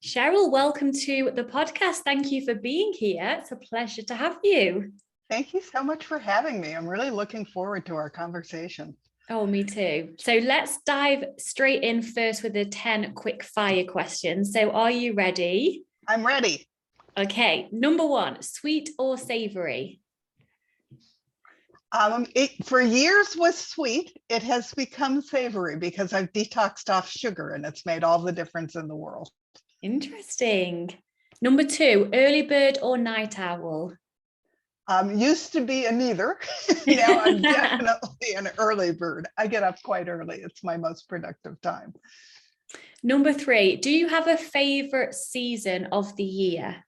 Cheryl, welcome to the podcast. Thank you for being here. It's a pleasure to have you. Thank you so much for having me. I'm really looking forward to our conversation. Oh, me too. So let's dive straight in first with the 10 quick fire questions. So are you ready? I'm ready. Okay, number one, sweet or savory? It for years was sweet. It has become savory because I've detoxed off sugar and it's made all the difference in the world. Interesting. Number two, early bird or night owl? Used to be a neither. Now I'm definitely an early bird. I get up quite early. It's my most productive time. Number three, do you have a favorite season of the year?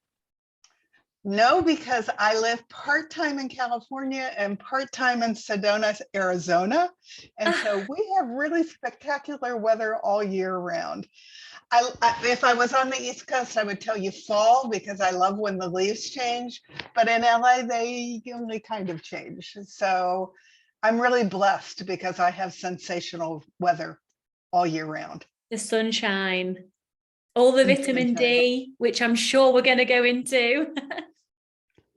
No, because I live part-time in California and part-time in Sedona, Arizona. And so we have really spectacular weather all year round. If I was on the East Coast, I would tell you fall because I love when the leaves change. But in LA, they only kind of change. So I'm really blessed because I have sensational weather all year round. The sunshine, all the vitamin D, which I'm sure we're going to go into.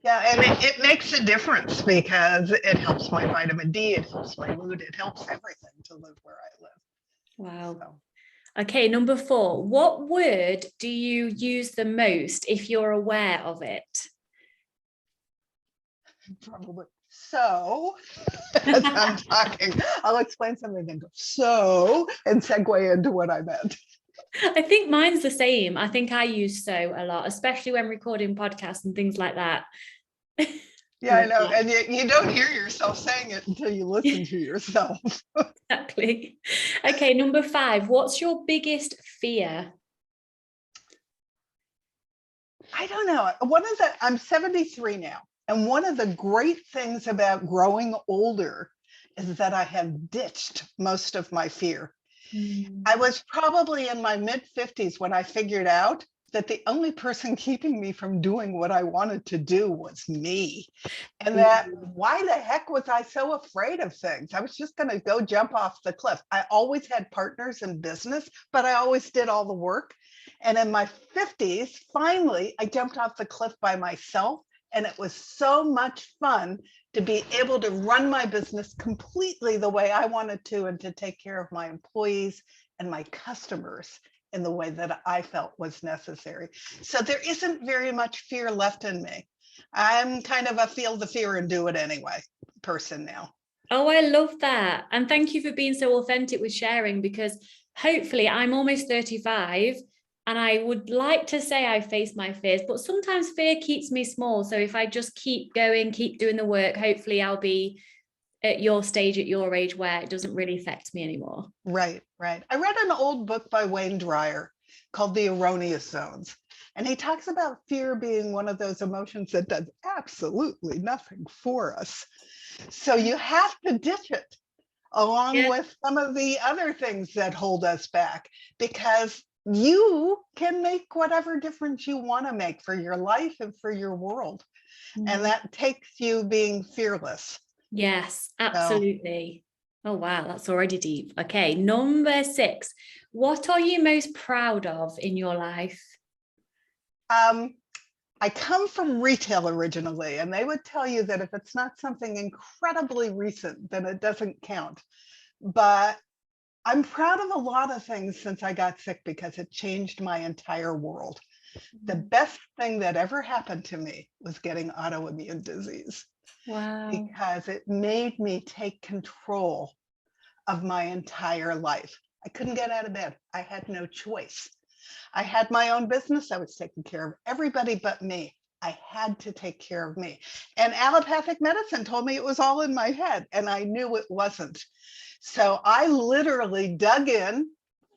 Yeah, and it makes a difference because it helps my vitamin D, it helps my mood, it helps everything to live where I live. Wow. So. Okay, number four, what word do you use the most if you're aware of it? Probably so. As I'm talking, I'll explain something and go so and segue into what I meant. I think mine's the same. I think I use so a lot, especially when recording podcasts and things like that. Yeah, I know. And you don't hear yourself saying it until you listen to yourself. Exactly. Okay, number five, what's your biggest fear? I don't know. I'm 73 now. And one of the great things about growing older is that I have ditched most of my fear. I was probably in my mid 50s when I figured out that the only person keeping me from doing what I wanted to do was me. And that why the heck was I so afraid of things? I was just going to go jump off the cliff. I always had partners in business, but I always did all the work. And in my 50s, finally, I jumped off the cliff by myself. And it was so much fun to be able to run my business completely the way I wanted to and to take care of my employees and my customers in the way that I felt was necessary. So there isn't very much fear left in me. I'm kind of a feel the fear and do it anyway person now. Oh, I love that. And thank you for being so authentic with sharing, because hopefully I'm almost 35 and I would like to say I face my fears, but sometimes fear keeps me small. So if I just keep going, keep doing the work, hopefully I'll be at your stage, at your age, where it doesn't really affect me anymore. Right. I read an old book by Wayne Dyer called The Erroneous Zones. And he talks about fear being one of those emotions that does absolutely nothing for us. So you have to ditch it along with some of the other things that hold us back, because you can make whatever difference you want to make for your life and for your world. And that takes you being fearless. Yes, absolutely. Oh, wow. That's already deep. Okay. Number six, what are you most proud of in your life? I come from retail originally, and they would tell you that if it's not something incredibly recent, then it doesn't count. But I'm proud of a lot of things since I got sick because it changed my entire world. The best thing that ever happened to me was getting autoimmune disease. Wow. Because it made me take control of my entire life. I couldn't get out of bed. I had no choice. I had my own business. I was taking care of everybody but me. I had to take care of me. And allopathic medicine told me it was all in my head, and I knew it wasn't. So I literally dug in,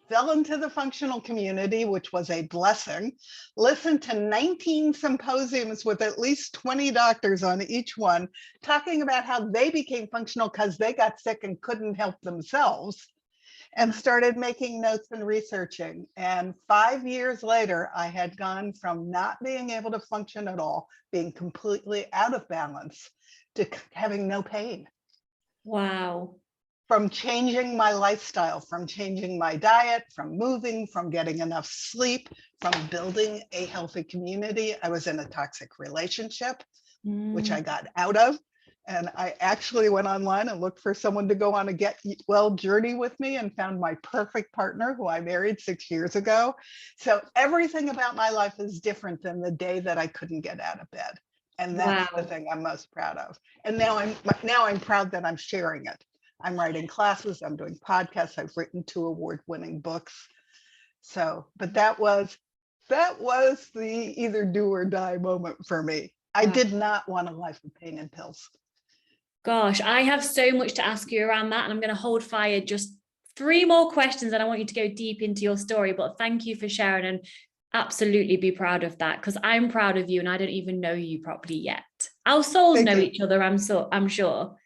fell into the functional community, which was a blessing, listened to 19 symposiums with at least 20 doctors on each one, talking about how they became functional because they got sick and couldn't help themselves, and started making notes and researching. And 5 years later, I had gone from not being able to function at all, being completely out of balance, to having no pain. Wow. from changing my lifestyle, from changing my diet, from moving, from getting enough sleep, from building a healthy community. I was in a toxic relationship, which I got out of. And I actually went online and looked for someone to go on a get well journey with me and found my perfect partner who I married 6 years ago. So everything about my life is different than the day that I couldn't get out of bed. And that's the Wow. thing I'm most proud of. And now I'm proud that I'm sharing it. I'm writing classes, I'm doing podcasts, I've written 2 award-winning books. So, but that was the either do or die moment for me. I Wow. did not want a life of pain and pills. Gosh, I have so much to ask you around that, and I'm going to hold fire just 3 more questions, and I want you to go deep into your story. But thank you for sharing, and absolutely be proud of that, because I'm proud of you, and I don't even know you properly yet. Our souls Thank know you. each other, I'm sure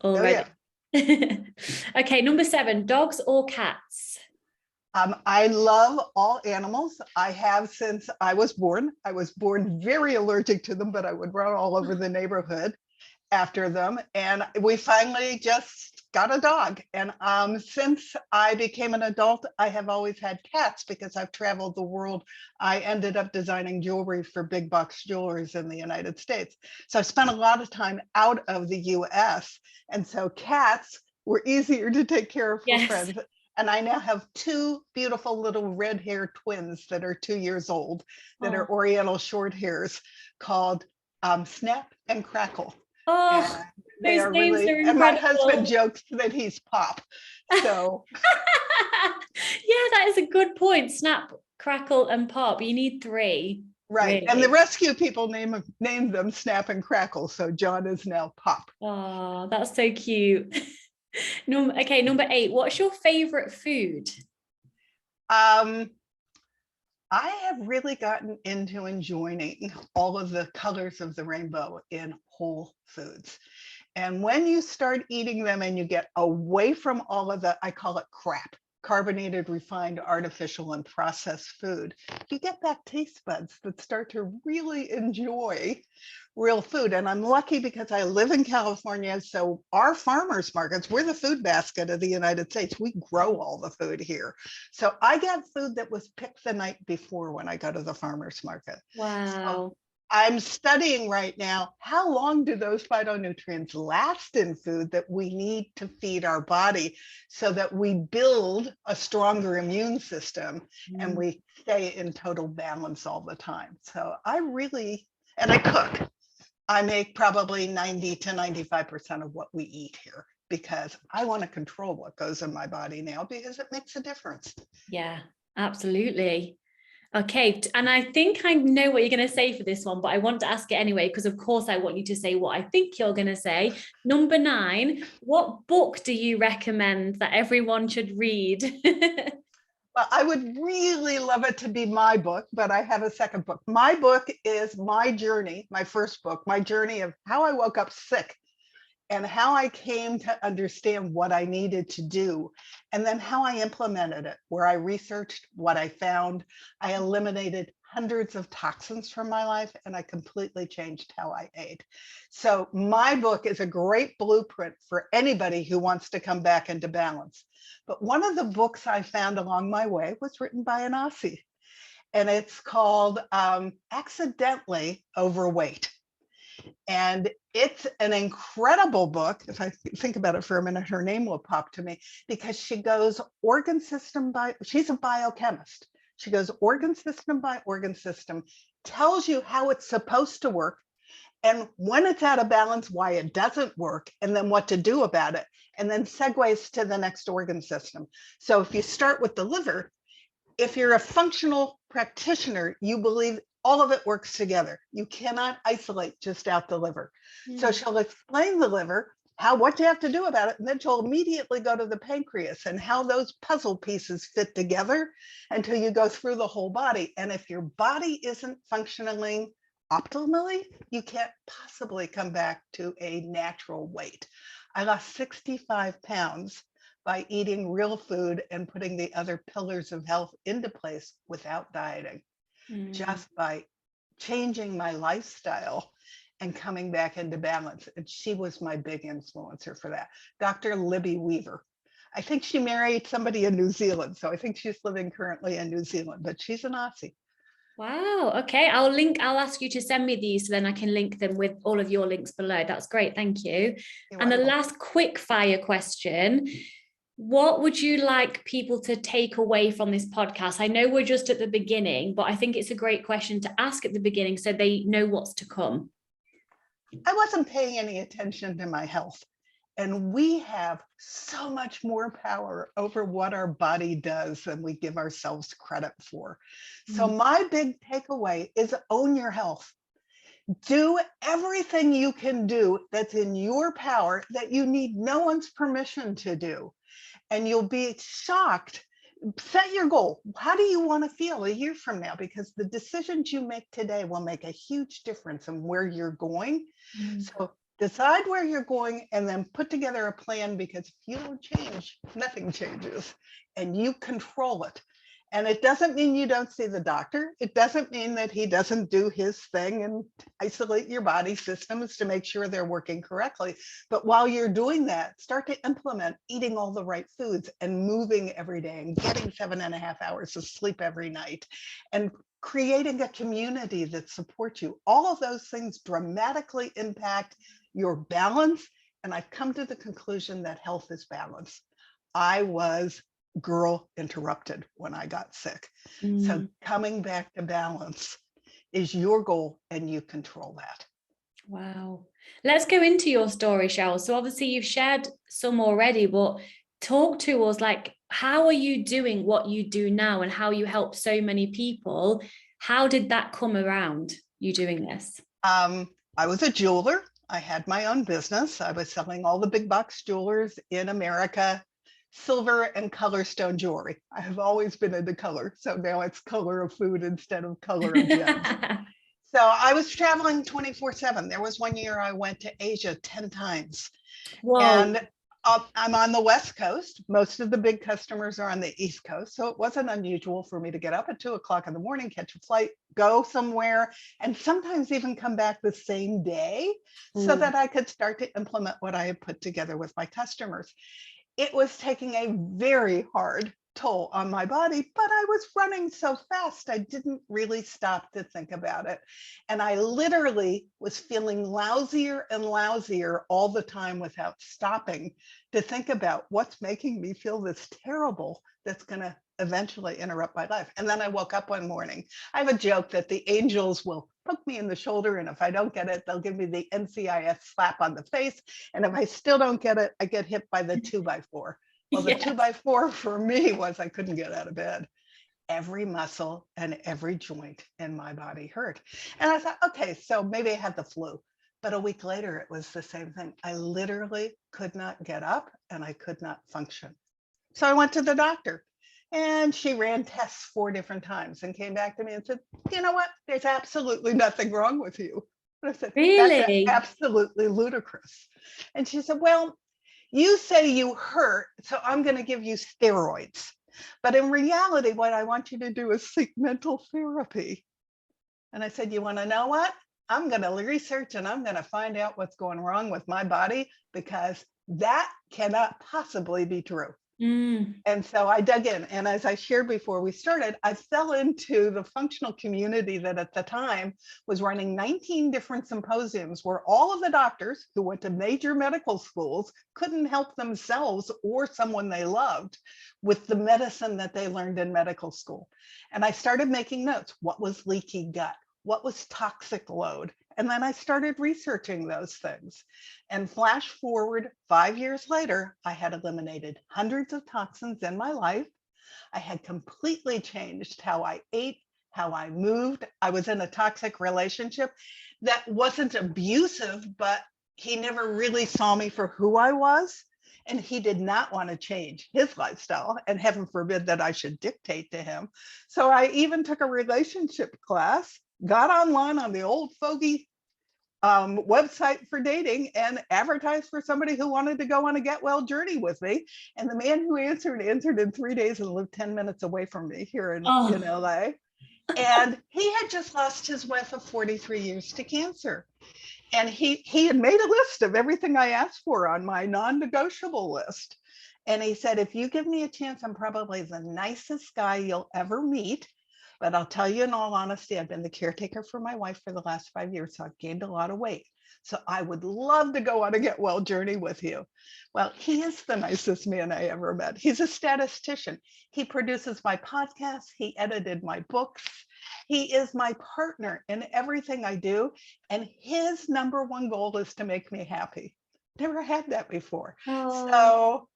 already. Oh, yeah. Okay, number 7, dogs or cats? I love all animals. I have since I was born. I was born very allergic to them, but I would run all over the neighborhood after them. And we finally just got a dog. And since I became an adult, I have always had cats because I've traveled the world. I ended up designing jewelry for big box jewelers in the United States. So I spent a lot of time out of the US. And so cats were easier to take care of for Yes. friends. And I now have 2 beautiful little red hair twins that are 2 years old, that are Oriental short hairs, called Snap and Crackle. And Oh, they those are names really, are and my husband incredible. jokes that he's Pop. So Yeah, that is a good point. Snap, crackle, and pop. You need 3, right. And the really. rescue people named them Snap and Crackle. So John is now Pop. Oh, that's so cute. Okay, number 8. What's your favorite food? Um, I have really gotten into enjoying all of the colors of the rainbow in whole foods. And when you start eating them and you get away from all of the, I call it crap, carbonated, refined, artificial, and processed food, you get back taste buds that start to really enjoy real food. And I'm lucky because I live in California. So our farmers markets, we're the food basket of the United States. We grow all the food here. So I get food that was picked the night before when I go to the farmers market. So Wow. I'm studying right now, how long do those phytonutrients last in food that we need to feed our body so that we build a stronger immune system and we stay in total balance all the time. So and I cook. I make probably 90 to 95% of what we eat here because I want to control what goes in my body now because it makes a difference. Yeah, absolutely. Okay, and I think I know what you're going to say for this one, but I want to ask it anyway, because of course I want you to say what I think you're going to say. Number 9, what book do you recommend that everyone should read? Well, I would really love it to be my book, but I have a second book. My book is my journey, my first book, my journey of how I woke up sick and how I came to understand what I needed to do, and then how I implemented it, where I researched what I found. I eliminated hundreds of toxins from my life, and I completely changed how I ate. So my book is a great blueprint for anybody who wants to come back into balance. But one of the books I found along my way was written by an Aussie, and it's called Accidentally Overweight. And it's an incredible book. If I think about it for a minute, her name will pop to me because she goes organ system by, she's a biochemist. She goes organ system by organ system, tells you how it's supposed to work, and when it's out of balance, why it doesn't work, and then what to do about it, and then segues to the next organ system. So if you start with the liver, if you're a functional practitioner, you believe all of it works together. You cannot isolate just out the liver. So she'll explain the liver, what you have to do about it, and then she'll immediately go to the pancreas and how those puzzle pieces fit together until you go through the whole body. And if your body isn't functioning optimally, you can't possibly come back to a natural weight. I lost 65 pounds by eating real food and putting the other pillars of health into place without dieting, just by changing my lifestyle and coming back into balance. And she was my big influencer for that. Dr. Libby Weaver. I think she married somebody in New Zealand. So I think she's living currently in New Zealand, but she's an Aussie. Wow. Okay. I'll ask you to send me these so then I can link them with all of your links below. That's great. Thank you. And the last quick fire question. What would you like people to take away from this podcast? I know we're just at the beginning, but I think it's a great question to ask at the beginning so they know what's to come. I wasn't paying any attention to my health. And we have so much more power over what our body does than we give ourselves credit for. So my big takeaway is own your health. Do everything you can do that's in your power that you need no one's permission to do. And you'll be shocked. Set your goal. How do you want to feel a year from now? Because the decisions you make today will make a huge difference in where you're going. So decide where you're going and then put together a plan, because if you don't change, nothing changes and you control it. And it doesn't mean you don't see the doctor. It doesn't mean that he doesn't do his thing and isolate your body systems to make sure they're working correctly. But while you're doing that, start to implement eating all the right foods and moving every day and getting 7.5 hours of sleep every night and creating a community that supports you. All of those things dramatically impact your balance. And I've come to the conclusion that health is balance. I was girl interrupted when I got sick. So coming back to balance is your goal and you control that. Wow. Let's go into your story, Cheryl. So obviously you've shared some already, but talk to us, like, how are you doing what you do now and how you help so many people? How did that come around, you doing this? I was a jeweler. I had my own business. I was selling all the big box jewelers in America, silver and color stone jewelry. I have always been into color. So now it's color of food instead of color of gems. So I was traveling 24/7. There was one year I went to Asia 10 times. Whoa. And I'm on the West Coast. Most of the big customers are on the East Coast. So it wasn't unusual for me to get up at 2 o'clock in the morning, catch a flight, go somewhere, and sometimes even come back the same day so that I could start to implement what I had put together with my customers. It was taking a very hard toll on my body, but I was running so fast, I didn't really stop to think about it. And I literally was feeling lousier and lousier all the time without stopping to think about what's making me feel this terrible that's going to eventually interrupt my life. And then I woke up one morning. I have a joke that the angels will poke me in the shoulder, and if I don't get it, they'll give me the NCIS slap on the face. And if I still don't get it, I get hit by the 2x4. Well, the 2x4 for me was I couldn't get out of bed. Every muscle and every joint in my body hurt. And I thought, okay, so maybe I had the flu. But a week later, it was the same thing. I literally could not get up and I could not function. So I went to the doctor. And she ran tests 4 different times and came back to me and said, you know what? There's absolutely nothing wrong with you. And I said, really? That's absolutely ludicrous. And she said, well, you say you hurt, so I'm going to give you steroids. But in reality, what I want you to do is seek mental therapy. And I said, you want to know what? I'm going to research and I'm going to find out what's going wrong with my body, because that cannot possibly be true. And so I dug in. And as I shared before we started, I fell into the functional community that at the time was running 19 different symposiums where all of the doctors who went to major medical schools couldn't help themselves or someone they loved with the medicine that they learned in medical school. And I started making notes. What was leaky gut? What was toxic load? And then I started researching those things. And flash forward 5 years later, I had eliminated hundreds of toxins in my life. I had completely changed how I ate, how I moved. I was in a toxic relationship that wasn't abusive, but he never really saw me for who I was. And he did not want to change his lifestyle, and heaven forbid that I should dictate to him. So I even took a relationship class, got online on the old fogey website for dating and advertised for somebody who wanted to go on a get well journey with me. And the man who answered in 3 days and lived 10 minutes away from me here in LA. And he had just lost his wife of 43 years to cancer. And he had made a list of everything I asked for on my non-negotiable list. And he said, if you give me a chance, I'm probably the nicest guy you'll ever meet. But I'll tell you in all honesty, I've been the caretaker for my wife for the last 5 years, so I've gained a lot of weight. So I would love to go on a get well journey with you. Well, he is the nicest man I ever met. He's a statistician. He produces my podcasts. He edited my books. He is my partner in everything I do. And his number one goal is to make me happy. Never had that before. So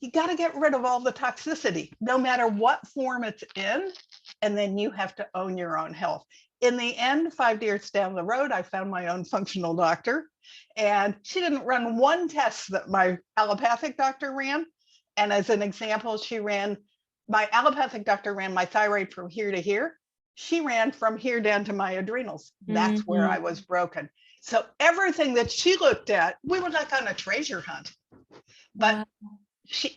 you got to get rid of all the toxicity, no matter what form it's in. And then you have to own your own health. In the end, 5 years down the road, I found my own functional doctor. And she didn't run one test that my allopathic doctor ran. And as an example, my allopathic doctor ran my thyroid from here to here. She ran from here down to my adrenals. That's where I was broken. So everything that she looked at, we were like on a treasure hunt. But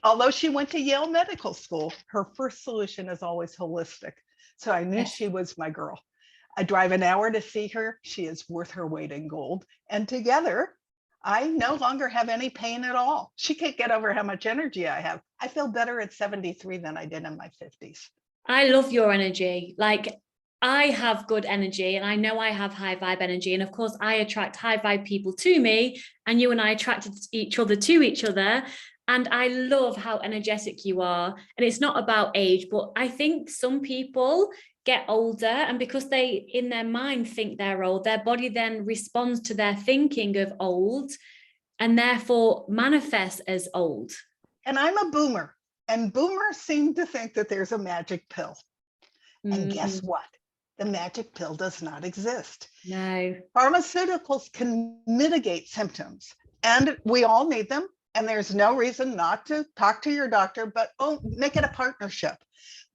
although she went to Yale Medical School, her first solution is always holistic. So I knew she was my girl. I drive an hour to see her. She is worth her weight in gold. And together, I no longer have any pain at all. She can't get over how much energy I have. I feel better at 73 than I did in my 50s. I love your energy. Like, I have good energy, and I know I have high vibe energy. And of course, I attract high vibe people to me, and you and I attracted each other to each other. And I love how energetic you are. And it's not about age, but I think some people get older, and because they in their mind think they're old, their body then responds to their thinking of old and therefore manifests as old. And I'm a boomer, and boomers seem to think that there's a magic pill. And guess what? The magic pill does not exist. No. Pharmaceuticals can mitigate symptoms, and we all need them. And there's no reason not to talk to your doctor, but make it a partnership.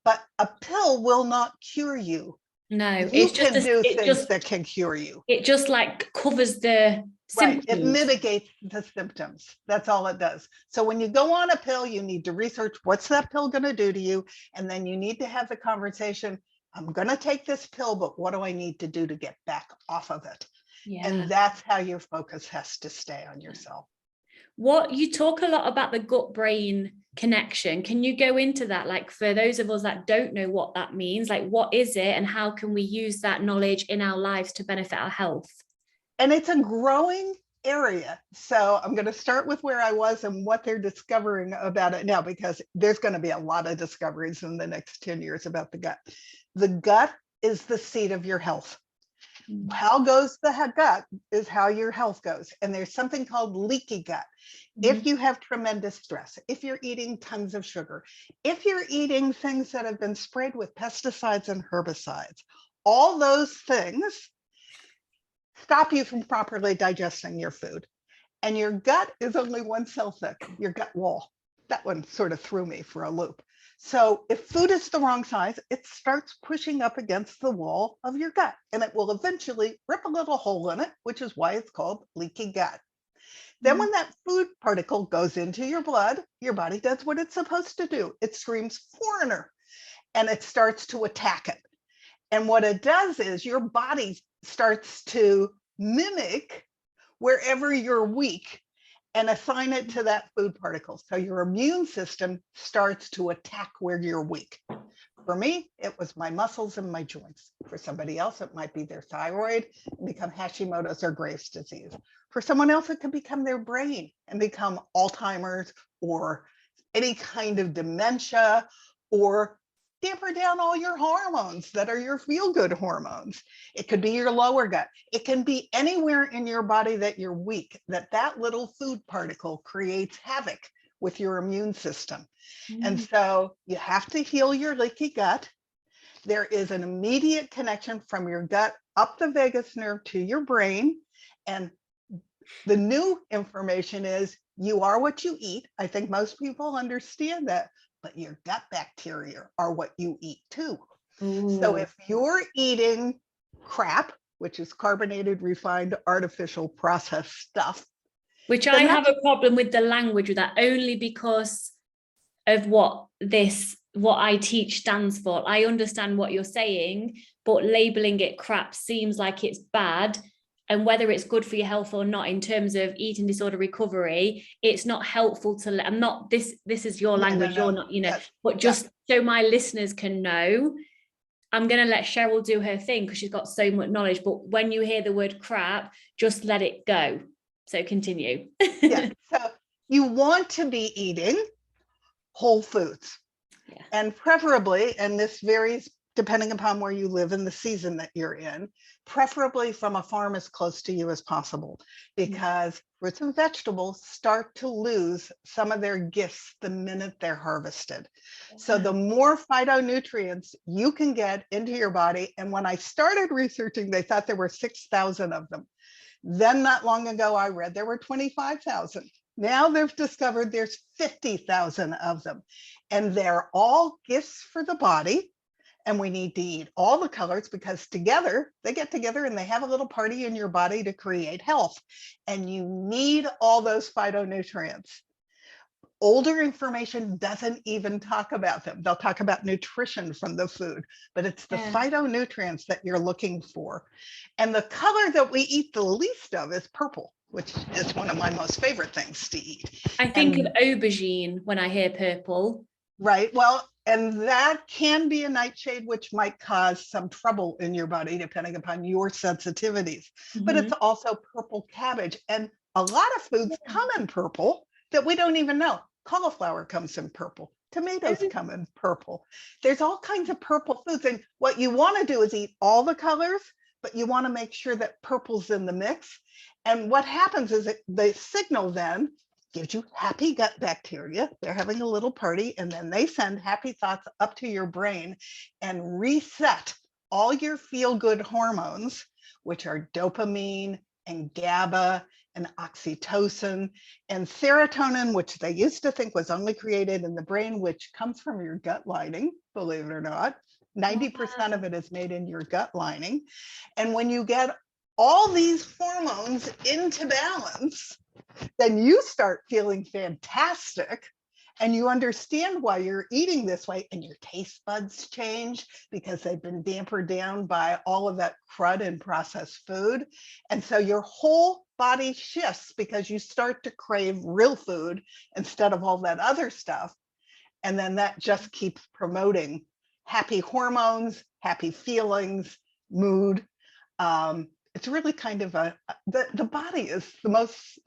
But a pill will not cure you. No, you can do things that can cure you. It just like covers the symptoms. Right. It mitigates the symptoms. That's all it does. So when you go on a pill, you need to research what's that pill going to do to you. And then you need to have the conversation. I'm going to take this pill, but what do I need to do to get back off of it? Yeah. And that's how your focus has to stay on yourself. What you talk a lot about the gut brain connection. Can you go into that? Like, for those of us that don't know what that means, like, what is it and how can we use that knowledge in our lives to benefit our health? And it's a growing area. So I'm going to start with where I was and what they're discovering about it now, because there's going to be a lot of discoveries in the next 10 years about the gut. The gut is the seat of your health. How goes the gut is how your health goes. And there's something called leaky gut. If you have tremendous stress, if you're eating tons of sugar, if you're eating things that have been sprayed with pesticides and herbicides, all those things stop you from properly digesting your food. And your gut is only one cell thick, your gut wall. That one sort of threw me for a loop. So if food is the wrong size, it starts pushing up against the wall of your gut, and it will eventually rip a little hole in it, which is why it's called leaky gut. Then when that food particle goes into your blood, your body does what it's supposed to do. It screams foreigner, and it starts to attack it. And what it does is your body starts to mimic wherever you're weak and assign it to that food particle. So your immune system starts to attack where you're weak. For me, it was my muscles and my joints. For somebody else, it might be their thyroid and become Hashimoto's or Graves' disease. For someone else, it could become their brain and become Alzheimer's or any kind of dementia, or damper down all your hormones that are your feel-good hormones. It could be your lower gut. It can be anywhere in your body that you're weak, that little food particle creates havoc with your immune system. And so you have to heal your leaky gut. There is an immediate connection from your gut up the vagus nerve to your brain. And the new information is you are what you eat. I think most people understand that. But your gut bacteria are what you eat too. So if you're eating crap, which is carbonated, refined, artificial, processed stuff. Which I have a problem with the language with that, only because of what I teach stands for. I understand what you're saying, but labeling it crap seems like it's bad. and whether it's good for your health or not in terms of eating disorder recovery, it's not helpful to let, I'm not, this is your language, you're not, Yes. but just so my listeners can know, I'm going to let Cheryl do her thing because she's got so much knowledge, but when you hear the word crap, just let it go. So continue. Yeah. So you want to be eating whole foods. Yeah. And preferably, and this varies depending upon where you live in the season that you're in, preferably from a farm as close to you as possible, because fruits and vegetables start to lose some of their gifts the minute they're harvested. So the more phytonutrients you can get into your body, and when I started researching, they thought there were 6,000 of them. Then not long ago, I read there were 25,000. Now they've discovered there's 50,000 of them, and they're all gifts for the body. And we need to eat all the colors because together, they get together and they have a little party in your body to create health. And you need all those phytonutrients. Older information doesn't even talk about them. They'll talk about nutrition from the food, but it's the phytonutrients that you're looking for. And the color that we eat the least of is purple, which is one of my most favorite things to eat. I think of aubergine when I hear purple. Right. Well, and that can be a nightshade, which might cause some trouble in your body, depending upon your sensitivities. But it's also purple cabbage. And a lot of foods come in purple that we don't even know. Cauliflower comes in purple. Tomatoes come in purple. There's all kinds of purple foods. And what you want to do is eat all the colors, but you want to make sure that purple's in the mix. And what happens is the signal then gives you happy gut bacteria. They're having a little party, and then they send happy thoughts up to your brain and reset all your feel-good hormones, which are dopamine and GABA and oxytocin and serotonin, which they used to think was only created in the brain, which comes from your gut lining, believe it or not. 90% of it is made in your gut lining. And when you get all these hormones into balance, then you start feeling fantastic and you understand why you're eating this way, and your taste buds change because they've been dampened down by all of that crud and processed food. And so your whole body shifts because you start to crave real food instead of all that other stuff. And then that just keeps promoting happy hormones, happy feelings, mood. It's really kind of the body is the most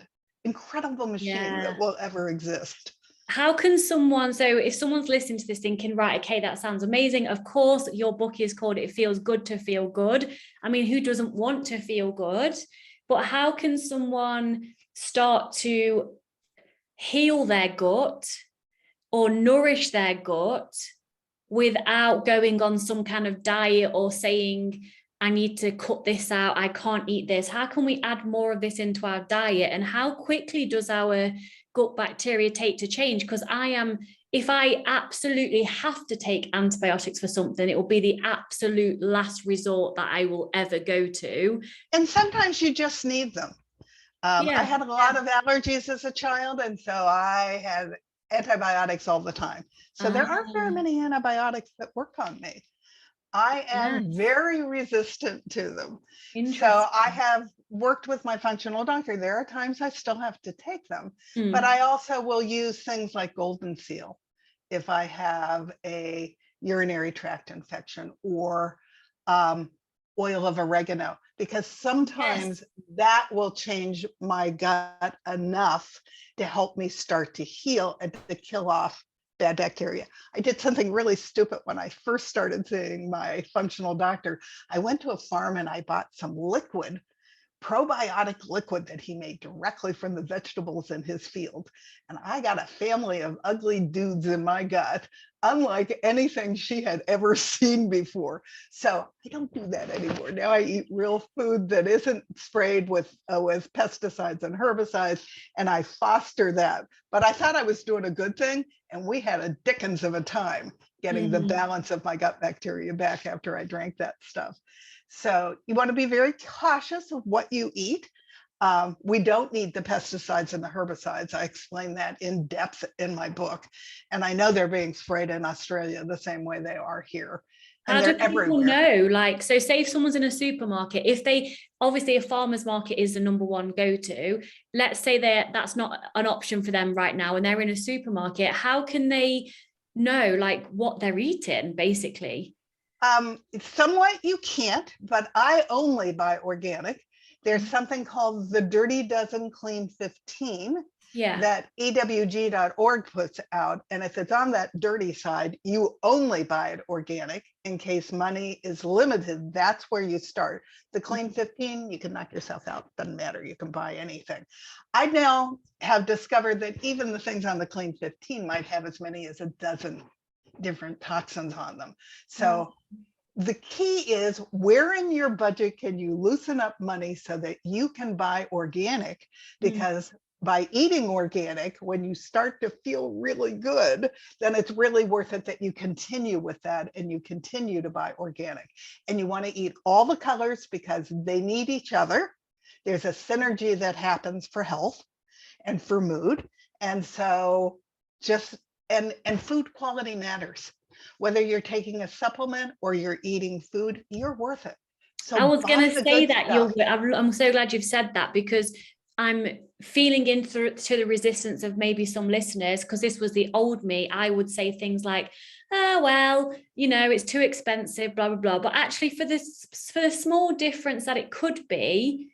incredible machine that will ever exist. How can someone, so if someone's listening to this thinking, right, okay, that sounds amazing. Of course, your book is called It Feels Good to Feel Good. I mean, who doesn't want to feel good? But how can someone start to heal their gut or nourish their gut without going on some kind of diet or saying, I need to cut this out, I can't eat this? How can we add more of this into our diet? And how quickly does our gut bacteria take to change? Because if I absolutely have to take antibiotics for something, it will be the absolute last resort that I will ever go to. And sometimes you just need them. I had a lot of allergies as a child, and so I had antibiotics all the time. So there aren't very many antibiotics that work on me. I am very resistant to them. So I have worked with my functional doctor. There are times I still have to take them, but I also will use things like golden seal if I have a urinary tract infection, or oil of oregano, because sometimes that will change my gut enough to help me start to heal and to kill off bad bacteria. I did something really stupid when I first started seeing my functional doctor. I went to a farm and I bought some liquid, probiotic liquid that he made directly from the vegetables in his field. And I got a family of ugly dudes in my gut, unlike anything she had ever seen before. So I don't do that anymore. Now I eat real food that isn't sprayed with pesticides and herbicides, and I foster that. But I thought I was doing a good thing, and we had a dickens of a time getting the balance of my gut bacteria back after I drank that stuff. So you want to be very cautious of what you eat. We don't need the pesticides and the herbicides. I explain that in depth in my book. And I know they're being sprayed in Australia the same way they are here. And How do they're people everywhere. know? Like, so say if someone's in a supermarket, if they, obviously a farmer's market is the number one go-to, let's say that's not an option for them right now and they're in a supermarket, how can they know like what they're eating basically? Somewhat you can't, but I only buy organic. There's something called the Dirty Dozen Clean 15 Yeah. that ewg.org puts out. And if it's on that dirty side, you only buy it organic in case money is limited. That's where you start. The Clean 15, you can knock yourself out. Doesn't matter. You can buy anything. I now have discovered that even the things on the Clean 15 might have as many as a dozen different toxins on them. So the key is, where in your budget can you loosen up money so that you can buy organic? Because by eating organic, when you start to feel really good, then it's really worth it that you continue with that and you continue to buy organic. And you want to eat all the colors because they need each other. There's a synergy that happens for health and for mood. And so and food quality matters. Whether you're taking a supplement or you're eating food, you're worth it. So I was going to say that I'm so glad you've said that, because I'm feeling into the resistance of maybe some listeners, because this was the old me. I would say things like, oh, well, you know, it's too expensive, blah, blah, blah. But actually for the small difference that it could be,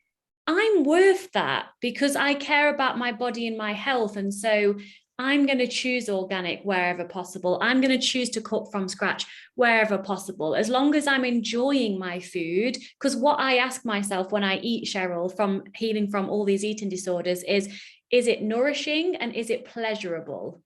I'm worth that because I care about my body and my health. And so I'm going to choose organic wherever possible. I'm going to choose to cook from scratch wherever possible, as long as I'm enjoying my food. Because what I ask myself when I eat, Cheryl, from healing from all these eating disorders is it nourishing and is it pleasurable?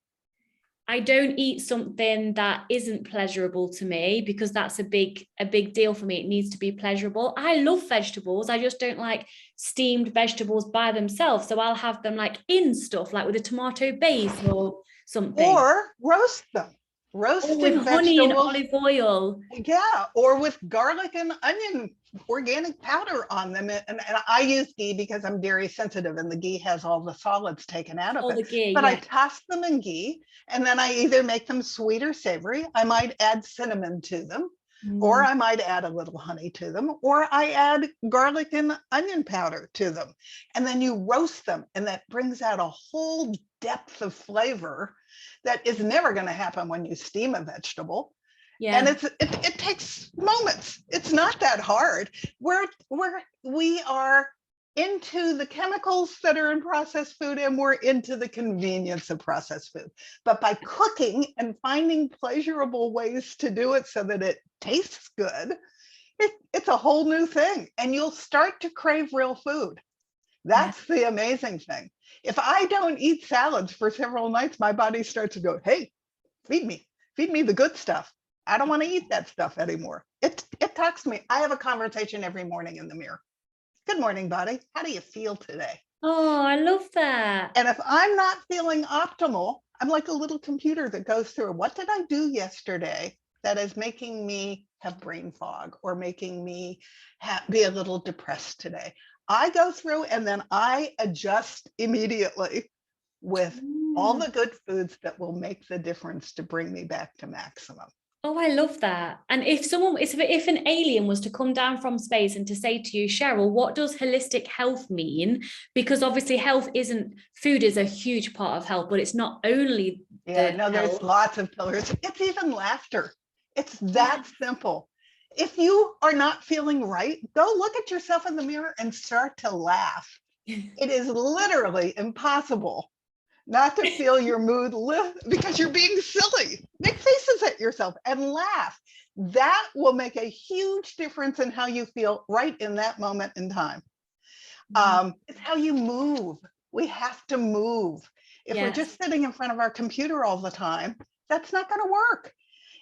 I don't eat something that isn't pleasurable to me, because that's a big deal for me. It needs to be pleasurable. I love vegetables. I just don't like steamed vegetables by themselves. So I'll have them like in stuff, like with a tomato base or something. Or roast them. Roasted with honey and olive oil. Yeah, or with garlic and onion organic powder on them. And I use ghee because I'm dairy sensitive and the ghee has all the solids taken out of it. The ghee, but yeah. I toss them in ghee and then I either make them sweet or savory. I might add cinnamon to them, or I might add a little honey to them, or I add garlic and onion powder to them. And then you roast them, and that brings out a whole depth of flavor that is never going to happen when you steam a vegetable. Yeah. And it takes moments. It's not that hard. We are into the chemicals that are in processed food, and we're into the convenience of processed food. But by cooking and finding pleasurable ways to do it so that it tastes good, it's a whole new thing. And you'll start to crave real food. That's the amazing thing. If I don't eat salads for several nights, my body starts to go, hey, feed me the good stuff. I don't want to eat that stuff anymore. It talks to me. I have a conversation every morning in the mirror. Good morning, body. How do you feel today? Oh, I love that. And if I'm not feeling optimal, I'm like a little computer that goes through, what did I do yesterday that is making me have brain fog or making me be a little depressed today? I go through and then I adjust immediately with all the good foods that will make the difference to bring me back to maximum. Oh, I love that. And if an alien was to come down from space and to say to you, Cheryl, what does holistic health mean? Because obviously food is a huge part of health, but it's not only there's lots of pillars. It's even laughter. It's that simple. If you are not feeling right, go look at yourself in the mirror and start to laugh. It is literally impossible not to feel your mood lift because you're being silly. Make faces at yourself and laugh. That will make a huge difference in how you feel right in that moment in time. It's how you move. We have to move. If we're just sitting in front of our computer all the time, that's not going to work.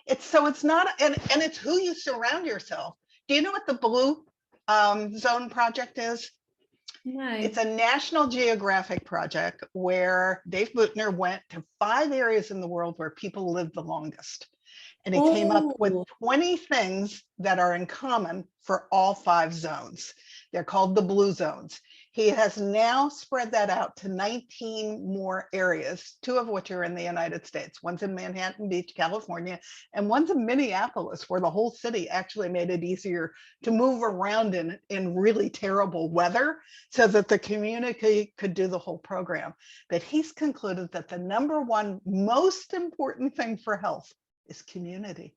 It's not, and it's who you surround yourself. Do you know what the Blue Zone Project is? No. It's a National Geographic project where Dave Buettner went to 5 areas in the world where people live the longest. And he came up with 20 things that are in common for all 5 zones. They're called the Blue Zones. He has now spread that out to 19 more areas, 2 of which are in the United States. One's in Manhattan Beach, California, and one's in Minneapolis, where the whole city actually made it easier to move around in really terrible weather so that the community could do the whole program. But he's concluded that the number one most important thing for health is community.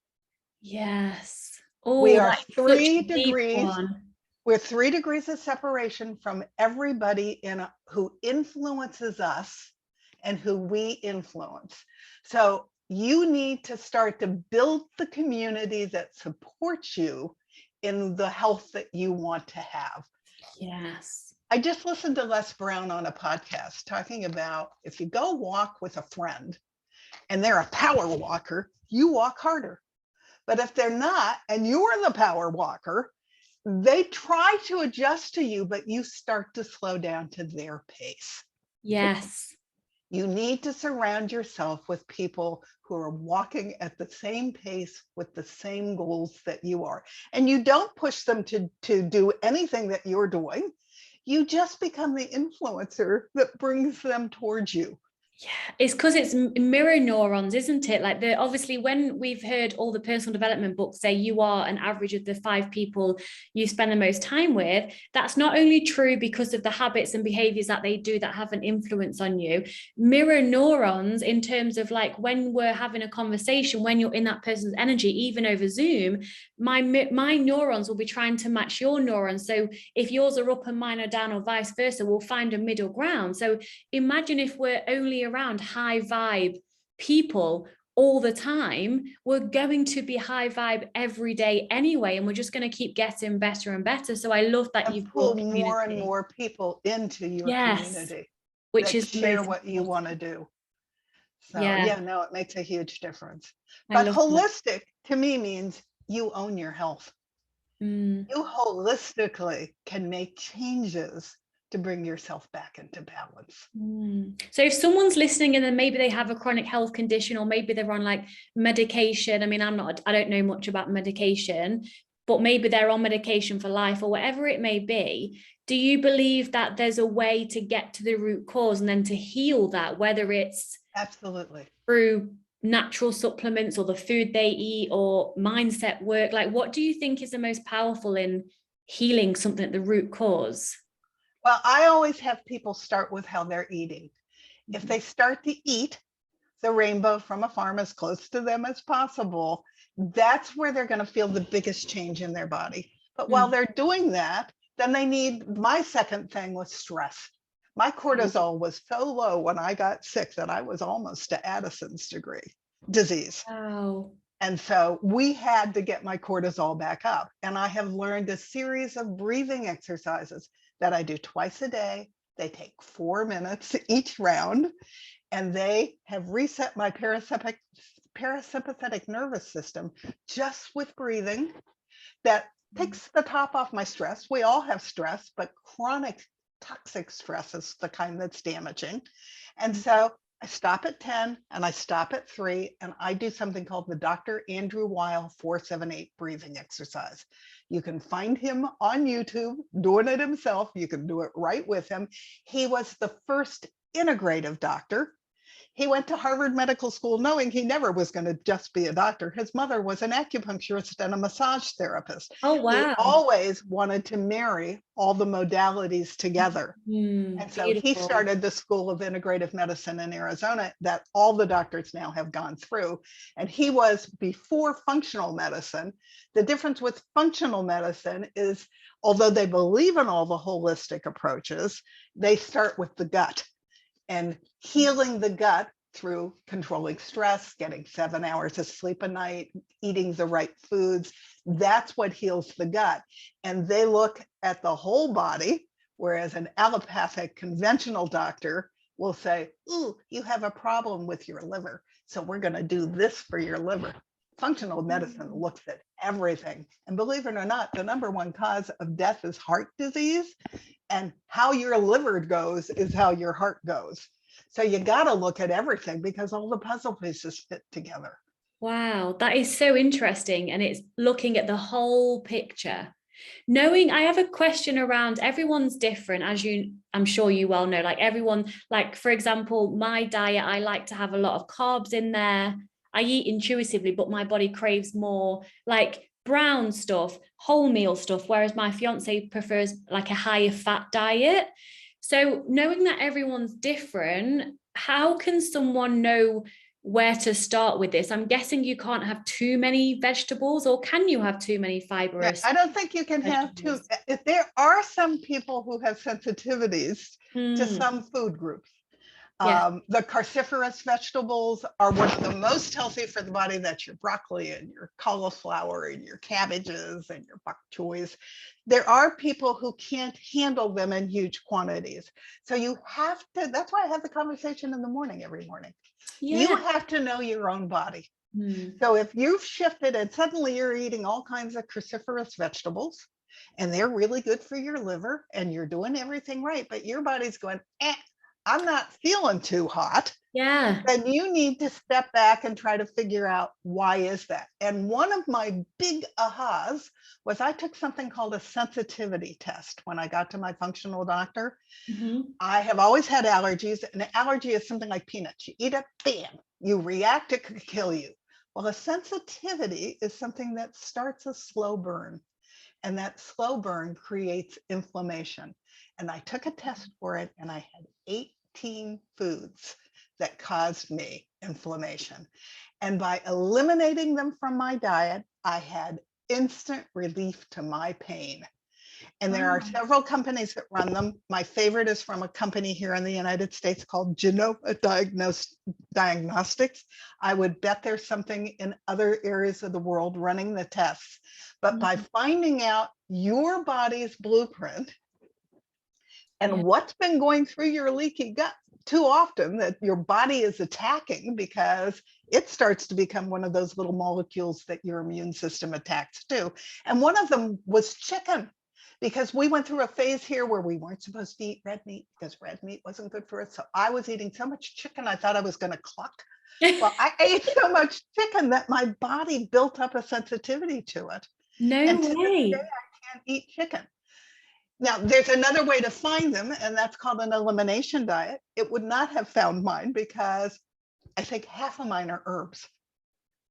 Yes. Oh, We are that's such 3 a deep degrees. one. We're 3 degrees of separation from everybody who influences us and who we influence. So you need to start to build the community that supports you in the health that you want to have. Yes. I just listened to Les Brown on a podcast talking about if you go walk with a friend and they're a power walker, you walk harder. But if they're not, and you're the power walker, they try to adjust to you, but you start to slow down to their pace. Yes. You need to surround yourself with people who are walking at the same pace with the same goals that you are. And you don't push them to do anything that you're doing. You just become the influencer that brings them towards you. Yeah, it's because it's mirror neurons, isn't it? Like obviously when we've heard all the personal development books say you are an average of the 5 people you spend the most time with, that's not only true because of the habits and behaviors that they do that have an influence on you. Mirror neurons in terms of like when we're having a conversation, when you're in that person's energy, even over Zoom, my neurons will be trying to match your neurons. So if yours are up and mine are down or vice versa, we'll find a middle ground. So imagine if we're only around high vibe people all the time, we're going to be high vibe every day anyway, and we're just going to keep getting better and better. So I love that you've pull brought more and more people into your community, which is share what you want to do. So yeah, no, it makes a huge difference. But holistic to me means you own your health. You holistically can make changes to bring yourself back into balance. So if someone's listening and then maybe they have a chronic health condition, or maybe they're on like medication, I mean, I don't know much about medication, but maybe they're on medication for life or whatever it may be. Do you believe that there's a way to get to the root cause and then to heal that, whether it's absolutely through natural supplements or the food they eat or mindset work? Like, what do you think is the most powerful in healing something at the root cause? Well, I always have people start with how they're eating. If they start to eat the rainbow from a farm as close to them as possible, that's where they're going to feel the biggest change in their body. But while they're doing that, then they need, my second thing was stress. My cortisol was so low when I got sick that I was almost to Addison's disease. Wow. And so we had to get my cortisol back up. And I have learned a series of breathing exercises that I do twice a day. They take 4 minutes each round, and they have reset my parasympathetic nervous system just with breathing. That takes the top off my stress. We all have stress, but chronic toxic stress is the kind that's damaging. And so I stop at 10 and I stop at 3, and I do something called the Dr. Andrew Weil 478 breathing exercise. You can find him on YouTube doing it himself. You can do it right with him. He was the first integrative doctor. He went to Harvard Medical School knowing he never was going to just be a doctor. His mother was an acupuncturist and a massage therapist. Oh, wow. He always wanted to marry all the modalities together. And so he started the School of Integrative Medicine in Arizona that all the doctors now have gone through. And he was before functional medicine. The difference with functional medicine is, although they believe in all the holistic approaches, they start with the gut and healing the gut through controlling stress, getting 7 hours of sleep a night, eating the right foods. That's what heals the gut. And they look at the whole body, whereas an allopathic conventional doctor will say, ooh, you have a problem with your liver, so we're going to do this for your liver. Functional medicine looks at everything. And believe it or not, the number one cause of death is heart disease. And how your liver goes is how your heart goes. So you got to look at everything because all the puzzle pieces fit together. Wow, that is so interesting. And it's looking at the whole picture. Knowing, I have a question around, everyone's different, as I'm sure you well know, like everyone, like for example, my diet, I like to have a lot of carbs in there. I eat intuitively, but my body craves more like brown stuff, wholemeal stuff, whereas my fiance prefers like a higher fat diet. So knowing that everyone's different, how can someone know where to start with this? I'm guessing you can't have too many vegetables, or can you have too many Yeah, fibrous I don't think you can have vegetables? if there are some people who have sensitivities to some food groups. Yeah. The cruciferous vegetables are one of the most healthy for the body. That's your broccoli and your cauliflower and your cabbages and your bok choys. There are people who can't handle them in huge quantities. So you have to, that's why I have the conversation in the morning every morning. You Yeah. have to know your own body. Hmm. So if you've shifted and suddenly you're eating all kinds of cruciferous vegetables and they're really good for your liver and you're doing everything right, but your body's going, I'm not feeling too hot, Yeah. then you need to step back and try to figure out why is that. And one of my big ahas was I took something called a sensitivity test when I got to my functional doctor. Mm-hmm. I have always had allergies. An allergy is something like peanuts. You eat it, bam, you react, it could kill you. Well, a sensitivity is something that starts a slow burn, and that slow burn creates inflammation. And I took a test for it, and I had 18 foods that caused me inflammation. And by eliminating them from my diet, I had instant relief to my pain. And there are Wow. several companies that run them. My favorite is from a company here in the United States called Genova Diagnostics. I would bet there's something in other areas of the world running the tests. But by finding out your body's blueprint and what's been going through your leaky gut too often that your body is attacking because it starts to become one of those little molecules that your immune system attacks too. And one of them was chicken, because we went through a phase here where we weren't supposed to eat red meat because red meat wasn't good for us. So I was eating so much chicken, I thought I was going to cluck. Well, I ate so much chicken that my body built up a sensitivity to it. No And to this way. day, I can't eat chicken. Now, there's another way to find them, and that's called an elimination diet. It would not have found mine because I think half of mine are herbs.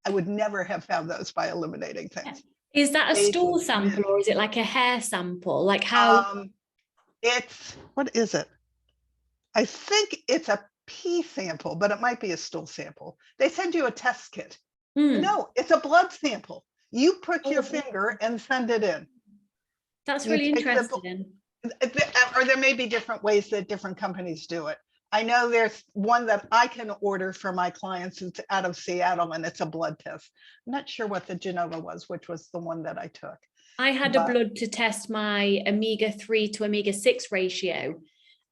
I would never have found those by eliminating things. Is that a Basil, stool sample, mint. or is it like a hair sample? Like how? It's, what is it? I think it's a pee sample, but it might be a stool sample. They send you a test kit. No, it's a blood sample. You prick your finger and send it in. That's You really take interesting. or there may be different ways that different companies do it. I know there's one that I can order for my clients. It's out of Seattle and it's a blood test. I'm not sure what the Genova was, which was the one that I took. I had a blood to test my omega-3 to omega-6 ratio.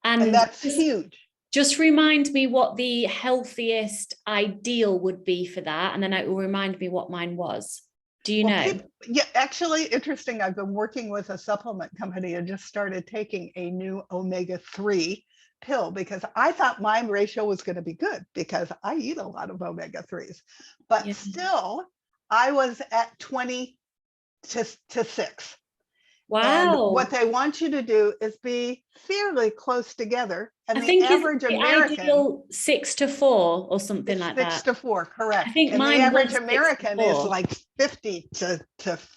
And that's huge. Just remind me what the healthiest ideal would be for that. And then it will remind me what mine was. Do you know? Yeah, actually interesting. I've been working with a supplement company and just started taking a new omega-3 pill because I thought my ratio was going to be good because I eat a lot of omega-3s, but still I was at 20 to 6. Wow. And what they want you to do is be fairly close together. And the average American, ideal 6 to 4 or something like that. 6 to 4, correct. I think and mine the average was American is like 50 to 6.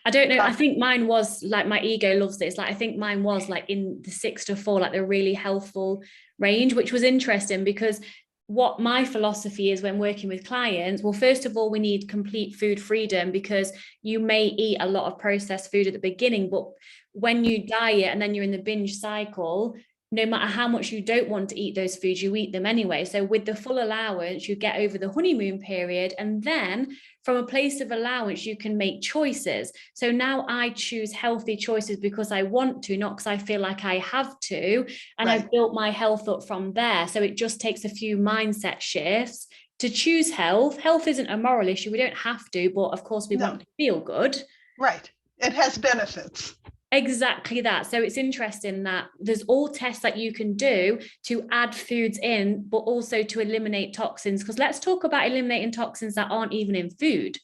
I don't know. I think mine was like, my ego loves this. Like, I think mine was like in the 6 to 4, like the really healthful range, which was interesting because what my philosophy is when working with clients, well, first of all, we need complete food freedom because you may eat a lot of processed food at the beginning, but when you diet and then you're in the binge cycle, no matter how much you don't want to eat those foods, you eat them anyway. So with the full allowance, you get over the honeymoon period. And then from a place of allowance, you can make choices. So now I choose healthy choices because I want to, not because I feel like I have to. And I've built my health up from there. So it just takes a few mindset shifts to choose health. Health isn't a moral issue. We don't have to, but of course we want to feel good. Right. It has benefits. Exactly that. So it's interesting that there's all tests that you can do to add foods in, but also to eliminate toxins. Because let's talk about eliminating toxins that aren't even in food.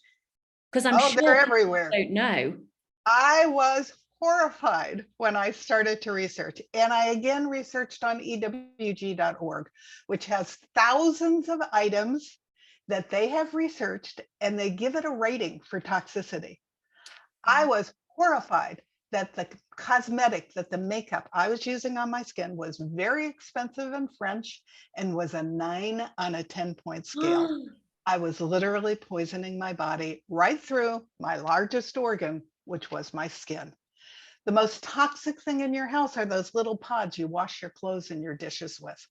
Because I'm sure they're everywhere. Don't know. I was horrified when I started to research. And I again researched on ewg.org, which has thousands of items that they have researched, and they give it a rating for toxicity. I was horrified that the cosmetic, that the makeup I was using on my skin was very expensive and French and was a 9 on a 10-point scale. I was literally poisoning my body right through my largest organ, which was my skin. The most toxic thing in your house are those little pods you wash your clothes and your dishes with.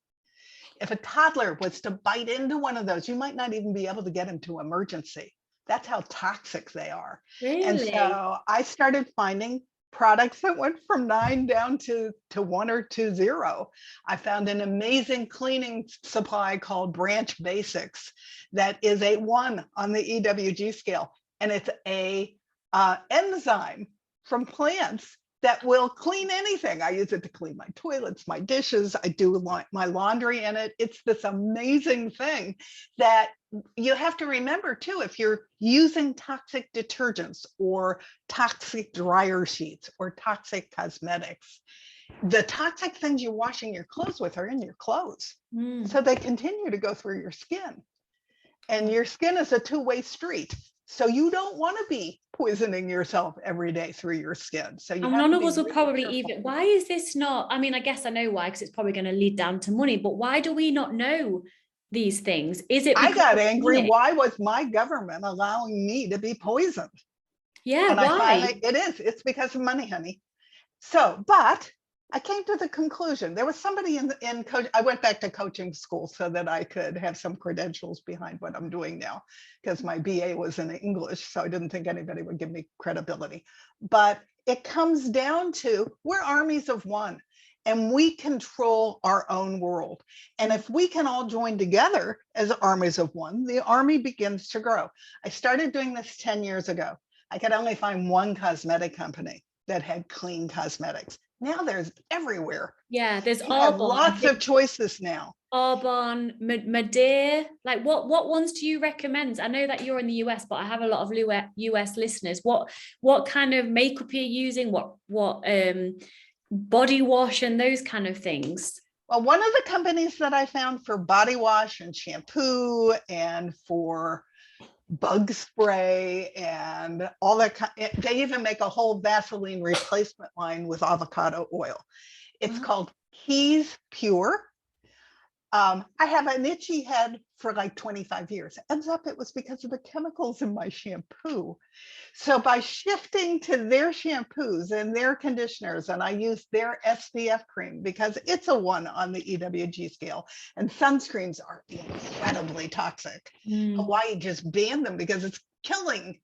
If a toddler was to bite into one of those, you might not even be able to get him to emergency. That's how toxic they are. Really? And so I started finding products that went from 9 down to 1 or 2 0. I found an amazing cleaning supply called Branch Basics that is a 1 on the EWG scale. And it's a enzyme from plants that will clean anything. I use it to clean my toilets, my dishes. I do my laundry in it. It's this amazing thing that you have to remember too, if you're using toxic detergents or toxic dryer sheets or toxic cosmetics, the toxic things you're washing your clothes with are in your clothes. So they continue to go through your skin. And your skin is a two-way street. So you don't want to be poisoning yourself every day through your skin. So you have none to of be us will really probably careful. even, why is this not, I mean, I guess I know why, because it's probably going to lead down to money, but why do we not know these things? Is it because I got of angry. money? Why was my government allowing me to be poisoned? Yeah, And why? I finally, it's because of money, honey. So, but I came to the conclusion, there was somebody in coach. I went back to coaching school so that I could have some credentials behind what I'm doing now, because my BA was in English, so I didn't think anybody would give me credibility. But it comes down to, we're armies of one, and we control our own world. And if we can all join together as armies of one, the army begins to grow. I started doing this 10 years ago. I could only find one cosmetic company that had clean cosmetics. Now there's everywhere. Yeah, there's You have Arbonne, lots of choices now. Arbonne, Madeira. Like, what ones do you recommend? I know that you're in the US, but I have a lot of US listeners. What kind of makeup you're using? What body wash and those kind of things? Well, one of the companies that I found for body wash and shampoo and for bug spray and all that, they even make a whole Vaseline replacement line with avocado oil. It's called Keys Pure. I have an itchy head for like 25 years. Ends up it was because of the chemicals in my shampoo. So by shifting to their shampoos and their conditioners, and I use their SPF cream because it's a 1 on the EWG scale, and sunscreens are incredibly toxic. Hawaii just banned them because it's killing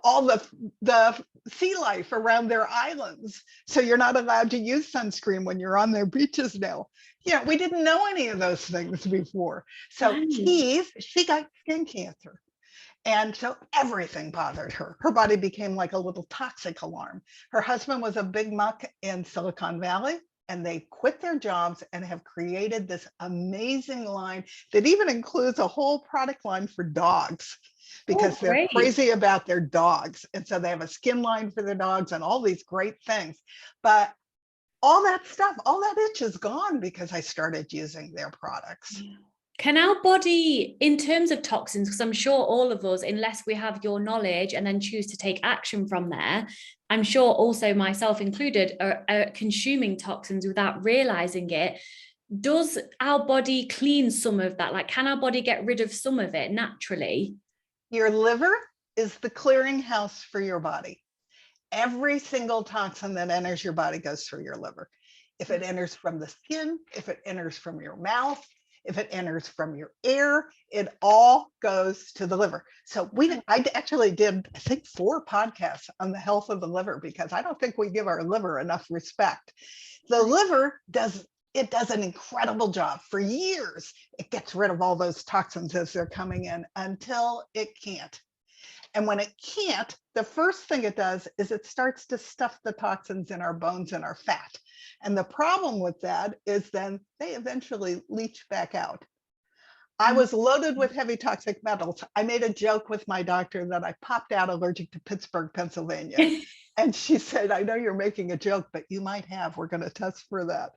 all the sea life around their islands. So you're not allowed to use sunscreen when you're on their beaches now. Yeah, we didn't know any of those things before. So Keys, she got skin cancer. And so everything bothered her. Her body became like a little toxic alarm. Her husband was a big muck in Silicon Valley, and they quit their jobs and have created this amazing line that even includes a whole product line for dogs, because they're crazy about their dogs. And so they have a skin line for their dogs and all these great things. But all that stuff, all that itch is gone because I started using their products. Can our body, in terms of toxins, because I'm sure all of us, unless we have your knowledge and then choose to take action from there, I'm sure also myself included, are consuming toxins without realizing it. Does our body clean some of that? Like, can our body get rid of some of it naturally? Your liver is the clearinghouse for your body. Every single toxin that enters your body goes through your liver. If it enters from the skin, if it enters from your mouth, if it enters from your air, it all goes to the liver. So I actually did, I think, 4 podcasts on the health of the liver, because I don't think we give our liver enough respect. The liver does an incredible job. For years, it gets rid of all those toxins as they're coming in until it can't. And when it can't, the first thing it does is it starts to stuff the toxins in our bones and our fat. And the problem with that is then they eventually leach back out. I was loaded with heavy toxic metals. I made a joke with my doctor that I popped out allergic to Pittsburgh, Pennsylvania. And she said, I know you're making a joke, but you might have. We're going to test for that.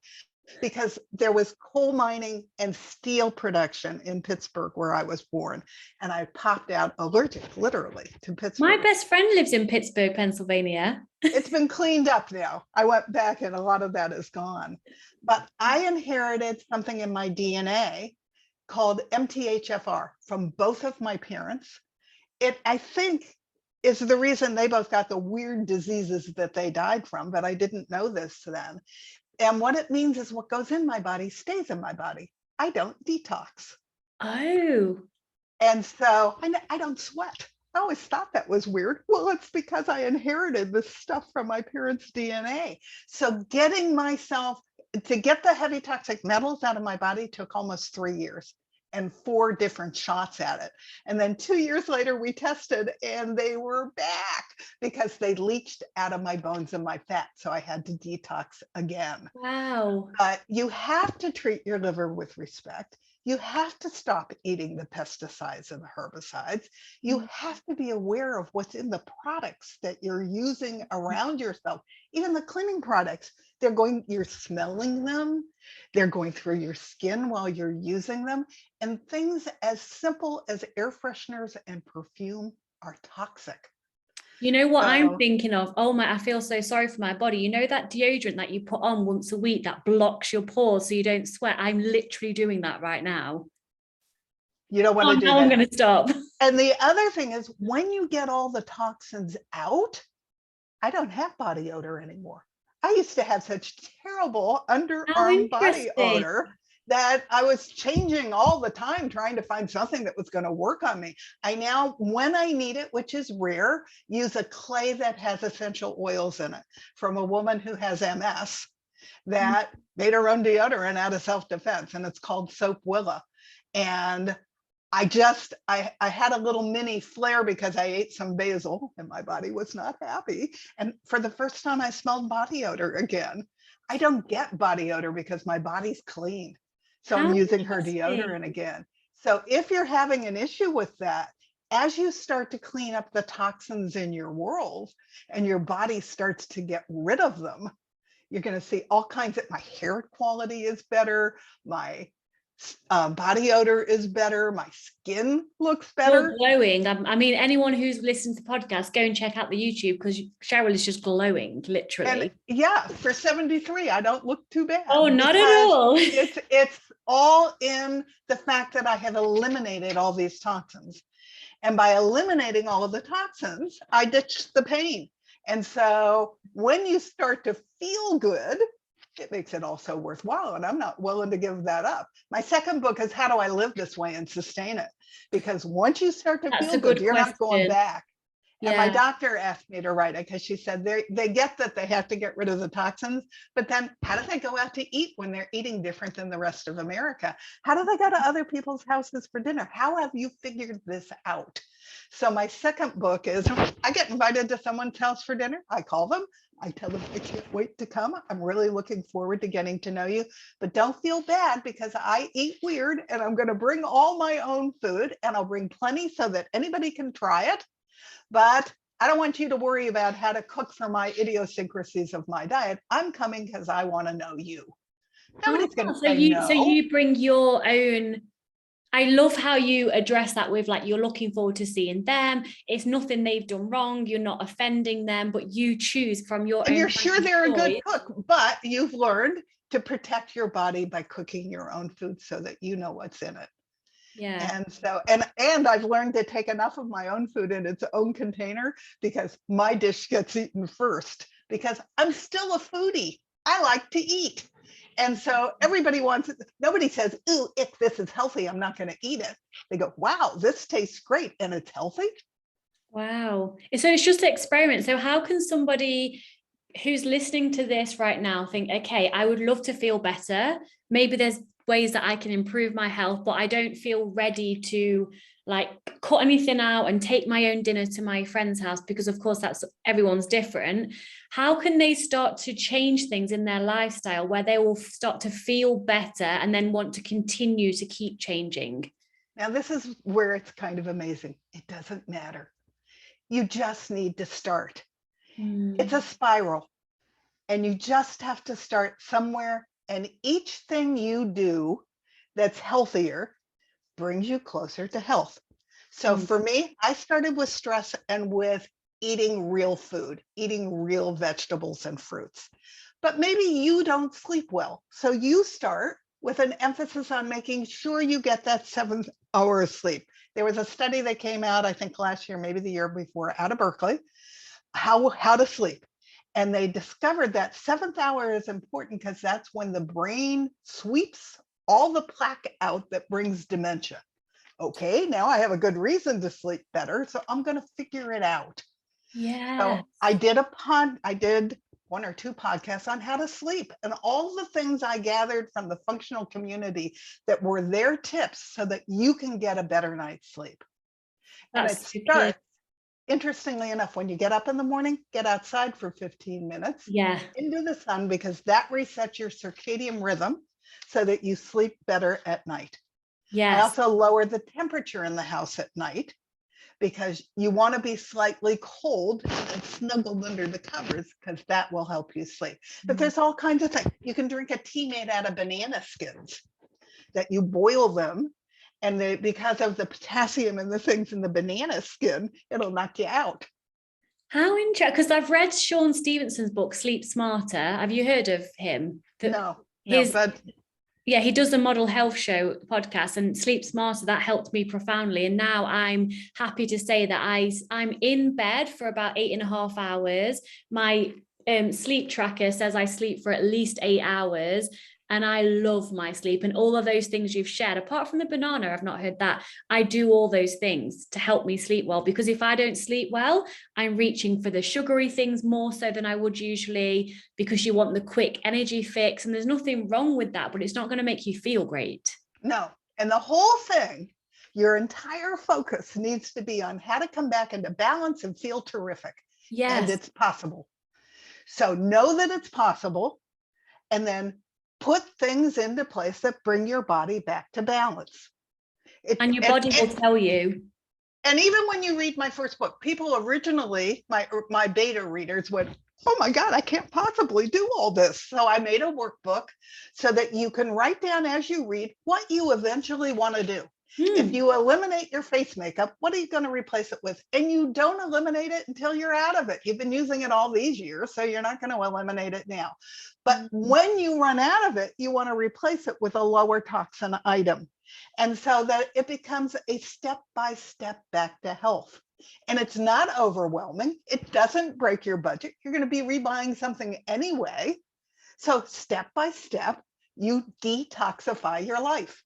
Because there was coal mining and steel production in Pittsburgh, where I was born. And I popped out allergic, literally, to Pittsburgh. My best friend lives in Pittsburgh, Pennsylvania. It's been cleaned up now. I went back and a lot of that is gone. But I inherited something in my DNA called MTHFR from both of my parents. It, I think, is the reason they both got the weird diseases that they died from, but I didn't know this then. And what it means is what goes in my body stays in my body. I don't detox. Oh. And so I don't sweat. I always thought that was weird. Well, it's because I inherited this stuff from my parents' DNA. So getting myself to get the heavy toxic metals out of my body took almost 3 years and 4 different shots at it. And then 2 years later, we tested and they were back because they leached out of my bones and my fat. So I had to detox again. Wow. But you have to treat your liver with respect. You have to stop eating the pesticides and the herbicides. You have to be aware of what's in the products that you're using around yourself. Even the cleaning products, you're smelling them. They're going through your skin while you're using them. And things as simple as air fresheners and perfume are toxic. You know what I'm thinking of? Oh my, I feel so sorry for my body. You know that deodorant that you put on once a week that blocks your pores so you don't sweat? I'm literally doing that right now. You don't want to do that. I'm going to stop. And the other thing is, when you get all the toxins out, I don't have body odor anymore. I used to have such terrible underarm body odor that I was changing all the time, trying to find something that was going to work on me. I now, when I need it, which is rare, use a clay that has essential oils in it from a woman who has MS that made her own deodorant out of self-defense, and it's called Soap Willa. And I had a little mini flare because I ate some basil and my body was not happy. And for the first time, I smelled body odor again. I don't get body odor because my body's clean. So I'm using her deodorant again. So if you're having an issue with that, as you start to clean up the toxins in your world and your body starts to get rid of them, you're going to see all kinds of, my hair quality is better, my body odor is better, my skin looks better. You're glowing. I mean, anyone who's listened to the podcast, go and check out the YouTube because Cheryl is just glowing, literally. And yeah, for 73, I don't look too bad. Oh, not at all. It's all in the fact that I have eliminated all these toxins. And by eliminating all of the toxins, I ditched the pain. And so when you start to feel good, it makes it also worthwhile. And I'm not willing to give that up. My second book is How Do I Live This Way and Sustain It? Because once you start to feel good, you're not going back. Yeah. And my doctor asked me to write it because she said they get that they have to get rid of the toxins, but then how do they go out to eat when they're eating different than the rest of America? How do they go to other people's houses for dinner? How have you figured this out? So my second book is, I get invited to someone's house for dinner. I call them. I tell them I can't wait to come. I'm really looking forward to getting to know you, but don't feel bad because I eat weird and I'm going to bring all my own food and I'll bring plenty so that anybody can try it. But I don't want you to worry about how to cook for my idiosyncrasies of my diet. I'm coming because I want to know you. Nobody's going to say no. So you bring your own. I love how you address that with like, you're looking forward to seeing them. It's nothing they've done wrong. You're not offending them, but you choose from your own. And you're sure they're a good cook, but you've learned to protect your body by cooking your own food so that you know what's in it. Yeah. And so, and I've learned to take enough of my own food in its own container because my dish gets eaten first because I'm still a foodie. I like to eat. And so everybody wants it. Nobody says, ooh, if this is healthy, I'm not going to eat it. They go, wow, this tastes great. And it's healthy. Wow. So it's just an experiment. So how can somebody who's listening to this right now think, okay, I would love to feel better. Maybe there's ways that I can improve my health, but I don't feel ready to like cut anything out and take my own dinner to my friend's house because of course that's everyone's different. How can they start to change things in their lifestyle where they will start to feel better and then want to continue to keep changing? Now this is where it's kind of amazing. It doesn't matter. You just need to start. It's a spiral, and you just have to start somewhere. And each thing you do that's healthier brings you closer to health. So for me, I started with stress and with eating real food, eating real vegetables and fruits. But maybe you don't sleep well. So you start with an emphasis on making sure you get that 7 hours sleep. There was a study that came out, I think last year, maybe the year before, out of Berkeley, how to sleep. And they discovered that 7th hour is important because that's when the brain sweeps all the plaque out that brings dementia. Okay, now I have a good reason to sleep better, so I'm going to figure it out. Yeah. So I did 1 or 2 podcasts on how to sleep, and all the things I gathered from the functional community that were their tips so that you can get a better night's sleep. And it starts, interestingly enough, when you get up in the morning, get outside for 15 minutes into the sun, because that resets your circadian rhythm so that you sleep better at night. I also lower the temperature in the house at night because you want to be slightly cold and snuggled under the covers, because that will help you sleep. But there's all kinds of things. You can drink a tea made out of banana skins that you boil them, and because of the potassium and the things in the banana skin, it'll knock you out. How interesting, because I've read Sean Stevenson's book, Sleep Smarter. Have you heard of him? No, but yeah, he does the Model Health Show podcast, and Sleep Smarter, that helped me profoundly. And now I'm happy to say that I'm in bed for about 8.5 hours. My sleep tracker says I sleep for at least 8 hours. And I love my sleep, and all of those things you've shared, apart from the banana, I've not heard that. I do all those things to help me sleep well, because if I don't sleep well, I'm reaching for the sugary things more so than I would usually, because you want the quick energy fix. And there's nothing wrong with that, but it's not going to make you feel great. No. And the whole thing, your entire focus needs to be on how to come back into balance and feel terrific. Yes. And it's possible. So know that it's possible, and then put things into place that bring your body back to balance. And your body will tell you. And even when you read my first book, people originally, my beta readers went, oh my God, I can't possibly do all this. So I made a workbook so that you can write down as you read what you eventually want to do. If you eliminate your face makeup, what are you going to replace it with? And you don't eliminate it until you're out of it. You've been using it all these years, so you're not going to eliminate it now. But when you run out of it, you want to replace it with a lower toxin item. And so that it becomes a step-by-step back to health. And it's not overwhelming. It doesn't break your budget. You're going to be rebuying something anyway. So step by step, you detoxify your life.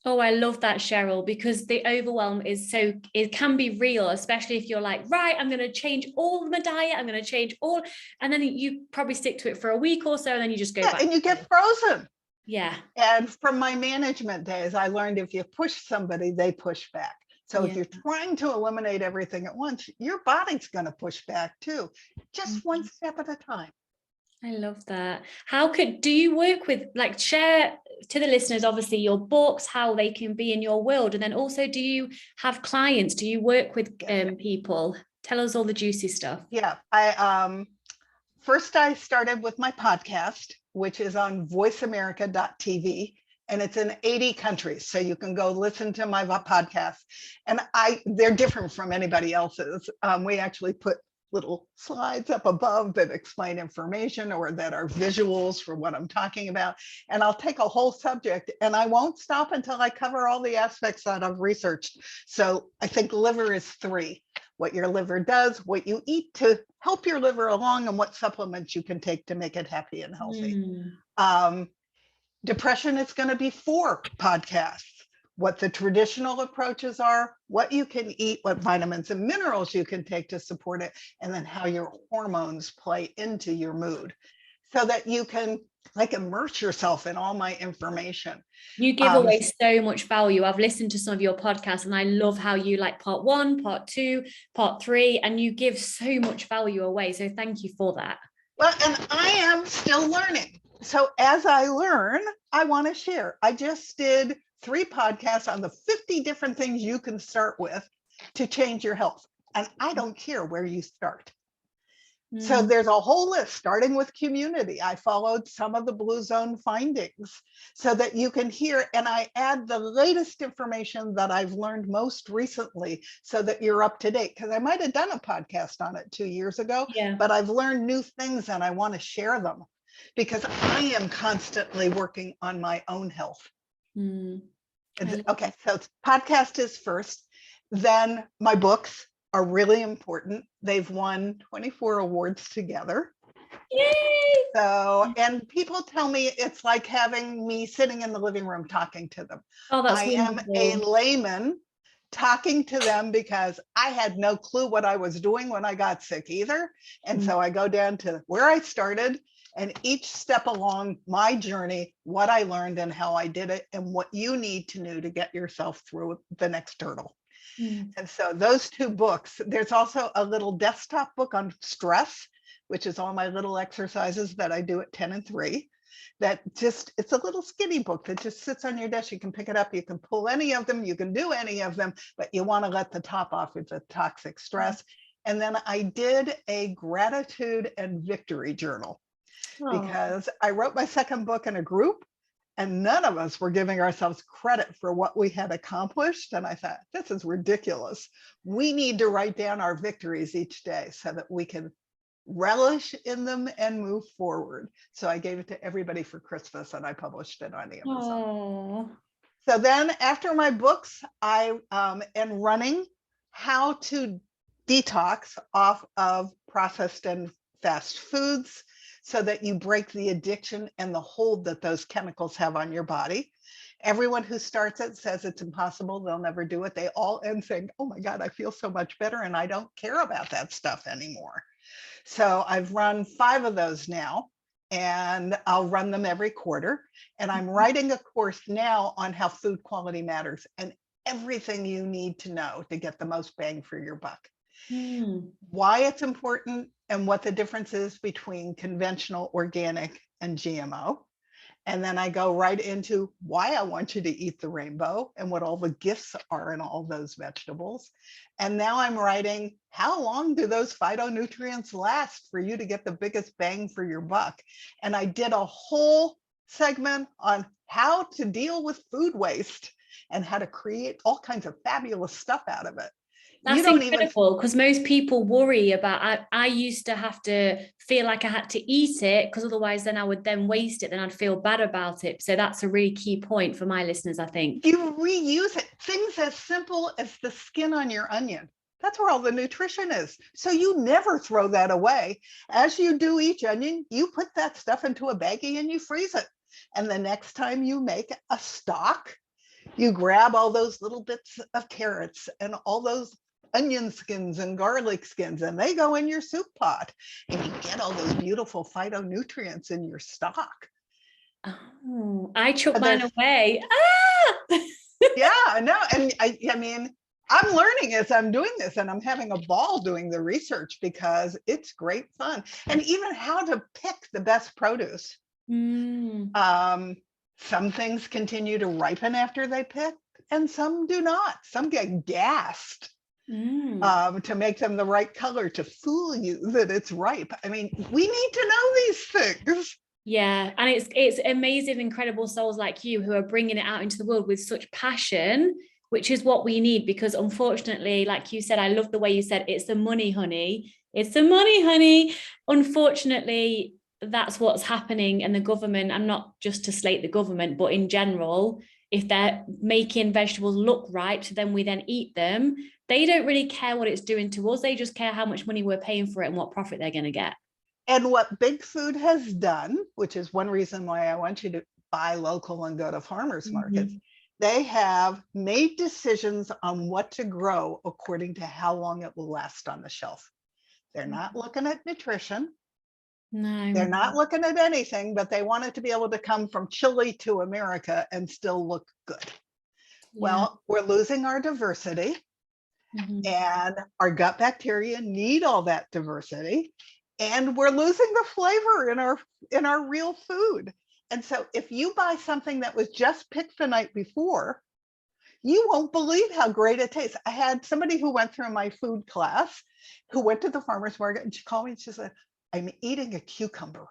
Oh, I love that, Cheryl, because the overwhelm it can be real, especially if you're like, right, I'm going to change all my diet. I'm going to change all. And then you probably stick to it for a week or so, and then you just go back. And you get frozen. Yeah. And from my management days, I learned if you push somebody, they push back. So if you're trying to eliminate everything at once, your body's going to push back too, just one step at a time. I love that. Do you work with, like, share to the listeners, obviously, your books, how they can be in your world? And then also, do you have clients? Do you work with people? Tell us all the juicy stuff. Yeah. First I started with my podcast, which is on voiceamerica.tv. And it's in 80 countries. So you can go listen to my podcast. And they're different from anybody else's. We actually put little slides up above that explain information or that are visuals for what I'm talking about. And I'll take a whole subject and I won't stop until I cover all the aspects that I've researched. So I think liver is 3. What your liver does, what you eat to help your liver along, and what supplements you can take to make it happy and healthy. Depression is going to be 4 podcasts. What the traditional approaches are, what you can eat, what vitamins and minerals you can take to support it, and then how your hormones play into your mood, so that you can immerse yourself in all my information. You give away so much value. I've listened to some of your podcasts and I love how you part 1, part 2, part 3, and you give so much value away. So thank you for that. Well, and I am still learning. So as I learn, I want to share. I just did 3 podcasts on the 50 different things you can start with to change your health. And I don't care where you start. So there's a whole list starting with community. I followed some of the Blue Zone findings so that you can hear, and I add the latest information that I've learned most recently so that you're up to date. Because I might have done a podcast on it 2 years ago, Yeah. but I've learned new things and I want to share them because I am constantly working on my own health. Okay, so podcast is first. Then my books are really important. They've won 24 awards together. Yay! So, and people tell me it's like having me sitting in the living room talking to them. Oh, that's I am a wonderful. layman talking to them because I had no clue what I was doing when I got sick either. And so I go down to where I started and each step along my journey, what I learned and how I did it and what you need to know to get yourself through the next hurdle. And so those two books, there's also a little desktop book on stress, which is all my little exercises that I do at 10 and 3. That just, it's a little skinny book that just sits on your desk. You can pick it up, you can pull any of them, you can do any of them, but you want to let the top off of the toxic stress. And then I did a gratitude and victory journal because I wrote my second book in a group and none of us were giving ourselves credit for what we had accomplished. And I thought, this is ridiculous. We need to write down our victories each day so that we can relish in them and move forward. So I gave it to everybody for Christmas and I published it on Amazon. So then after my books, I am running how to detox off of processed and fast foods so that you break the addiction and the hold that those chemicals have on your body. Everyone who starts it says it's impossible, they'll never do it. They all end saying, oh my God, I feel so much better and I don't care about that stuff anymore. So I've run 5 of those now and I'll run them every quarter. And I'm writing a course now on how food quality matters and everything you need to know to get the most bang for your buck. Why it's important and what the difference is between conventional, organic, and GMO. And then I go right into why I want you to eat the rainbow and what all the gifts are in all those vegetables. And now I'm writing, how long do those phytonutrients last for you to get the biggest bang for your buck? And I did a whole segment on how to deal with food waste and how to create all kinds of fabulous stuff out of it. That's incredible because most people worry about, I used to have to feel like I had to eat it because otherwise then I would then waste it, then I'd feel bad about it. So that's a really key point for my listeners, I think. You reuse it. Things as simple as the skin on your onion. That's where all the nutrition is. So you never throw that away. As you do each onion, you put that stuff into a baggie and you freeze it. And the next time you make a stock, you grab all those little bits of carrots and all those onion skins and garlic skins, and they go in your soup pot and you get all those beautiful phytonutrients in your stock. Oh, I chucked mine away. Yeah, I know. And I mean, I'm learning as I'm doing this and I'm having a ball doing the research because it's great fun. And even how to pick the best produce. Some things continue to ripen after they pick and some do not. Some get gassed. To make them the right color to fool you that it's ripe. I mean, we need to know these things. Yeah, and it's amazing, incredible souls like you who are bringing it out into the world with such passion, which is what we need. Because unfortunately, like you said, I love the way you said it's the money, honey. It's the money, honey. Unfortunately, that's what's happening, and the government. And not just to slate the government, but in general, if they're making vegetables look ripe, so then we then eat them. They don't really care what it's doing to us. They just care how much money we're paying for it and what profit they're going to get. And what Big Food has done, which is one reason why I want you to buy local and go to farmers markets, they have made decisions on what to grow according to how long it will last on the shelf. They're not looking at nutrition. No. They're not looking at anything, but they want it to be able to come from Chile to America and still look good. Yeah. Well, we're losing our diversity. And our gut bacteria need all that diversity, and we're losing the flavor in our real food. And so if you buy something that was just picked the night before, you won't believe how great it tastes. I had somebody who went through my food class who went to the farmer's market, and she called me and she said, I'm eating a cucumber.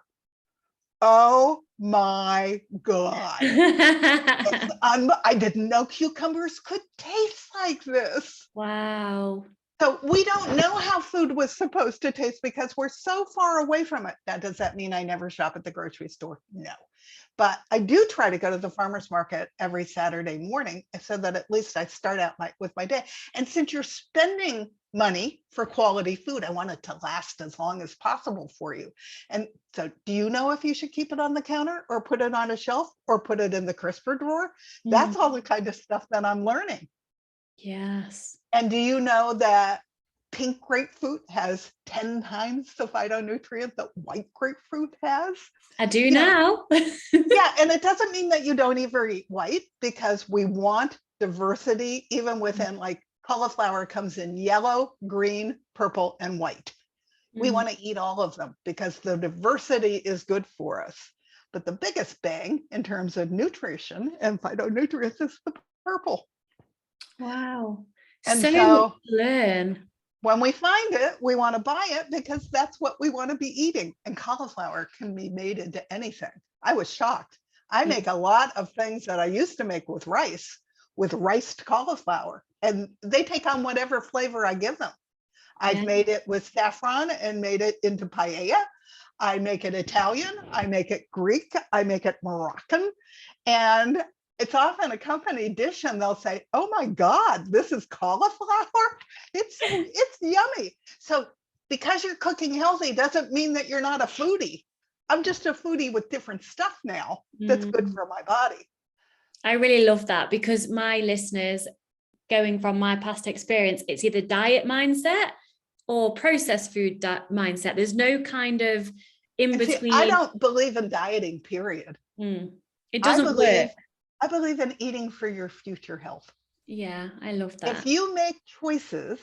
Oh my God. I didn't know cucumbers could taste like this. Wow. So we don't know how food was supposed to taste because we're so far away from it. Now, does that mean I never shop at the grocery store? No. But I do try to go to the farmer's market every Saturday morning so that at least I start out with my day. And since you're spending money for quality food, I want it to last as long as possible for you. And so do you know if you should keep it on the counter or put it on a shelf or put it in the crisper drawer? That's all the kind of stuff that I'm learning. Yes. And do you know that pink grapefruit has 10 times the phytonutrient that white grapefruit has? I do now. Yeah, and it doesn't mean that you don't ever eat white, because we want diversity even within, like, cauliflower comes in yellow, green, purple, and white. We want to eat all of them because the diversity is good for us. But the biggest bang in terms of nutrition and phytonutrients is the purple. Wow. And so so much to learn. When we find it, we want to buy it because that's what we want to be eating. And cauliflower can be made into anything. I was shocked. I make a lot of things that I used to make with riced cauliflower, and they take on whatever flavor I give them. I've made it with saffron and made it into paella. I make it Italian. I make it Greek. I make it Moroccan. And it's often a company dish and they'll say, oh my God, this is cauliflower. It's yummy. So because you're cooking healthy doesn't mean that you're not a foodie. I'm just a foodie with different stuff now that's good for my body. I really love that, because my listeners, going from my past experience, it's either diet mindset or processed food mindset. There's no kind of in between. I don't believe in dieting, period. It doesn't work. I believe in eating for your future health. Yeah, I love that. If you make choices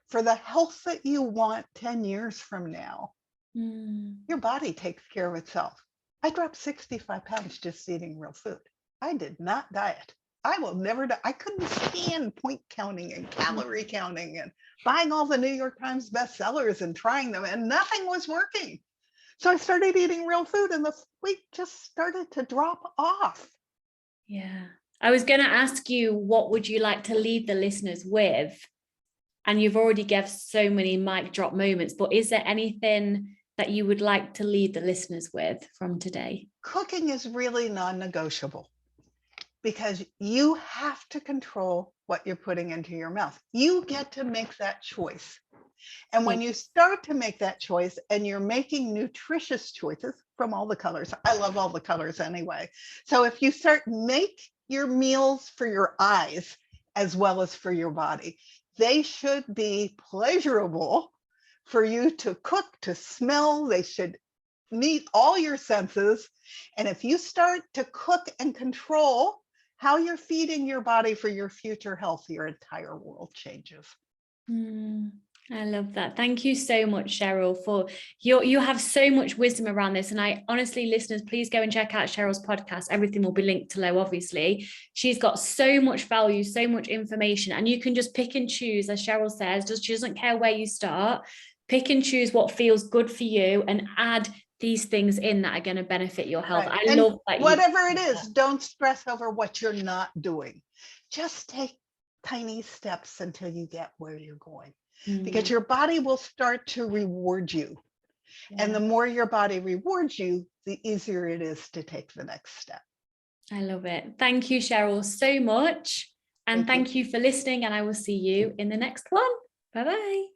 for the health that you want 10 years from now, your body takes care of itself. I dropped 65 pounds just eating real food. I did not diet. I will never die. I couldn't stand point counting and calorie counting and buying all the New York Times bestsellers and trying them, and nothing was working. So I started eating real food and the weight just started to drop off. Yeah. I was going to ask you, what would you like to leave the listeners with? And you've already given so many mic drop moments, but is there anything that you would like to leave the listeners with from today? Cooking is really non-negotiable because you have to control what you're putting into your mouth. You get to make that choice. And when you start to make that choice and you're making nutritious choices from all the colors, I love all the colors anyway. So if you start make your meals for your eyes as well as for your body, they should be pleasurable for you to cook, to smell. They should meet all your senses. And if you start to cook and control how you're feeding your body for your future health, your entire world changes. I love that. Thank you so much, Cheryl, for you have so much wisdom around this. And I honestly, listeners, please go and check out Cheryl's podcast. Everything will be linked below, obviously. She's got so much value, so much information, and you can just pick and choose, as Cheryl says, she doesn't care where you start. Pick and choose what feels good for you and add these things in that are going to benefit your health. Right. I love that. Whatever it is, don't stress over what you're not doing. Just take tiny steps until you get where you're going. Because your body will start to reward you. And the more your body rewards you, the easier it is to take the next step. I love it. Thank you, Cheryl, so much. And thank you for listening. And I will see you in the next one. Bye-bye.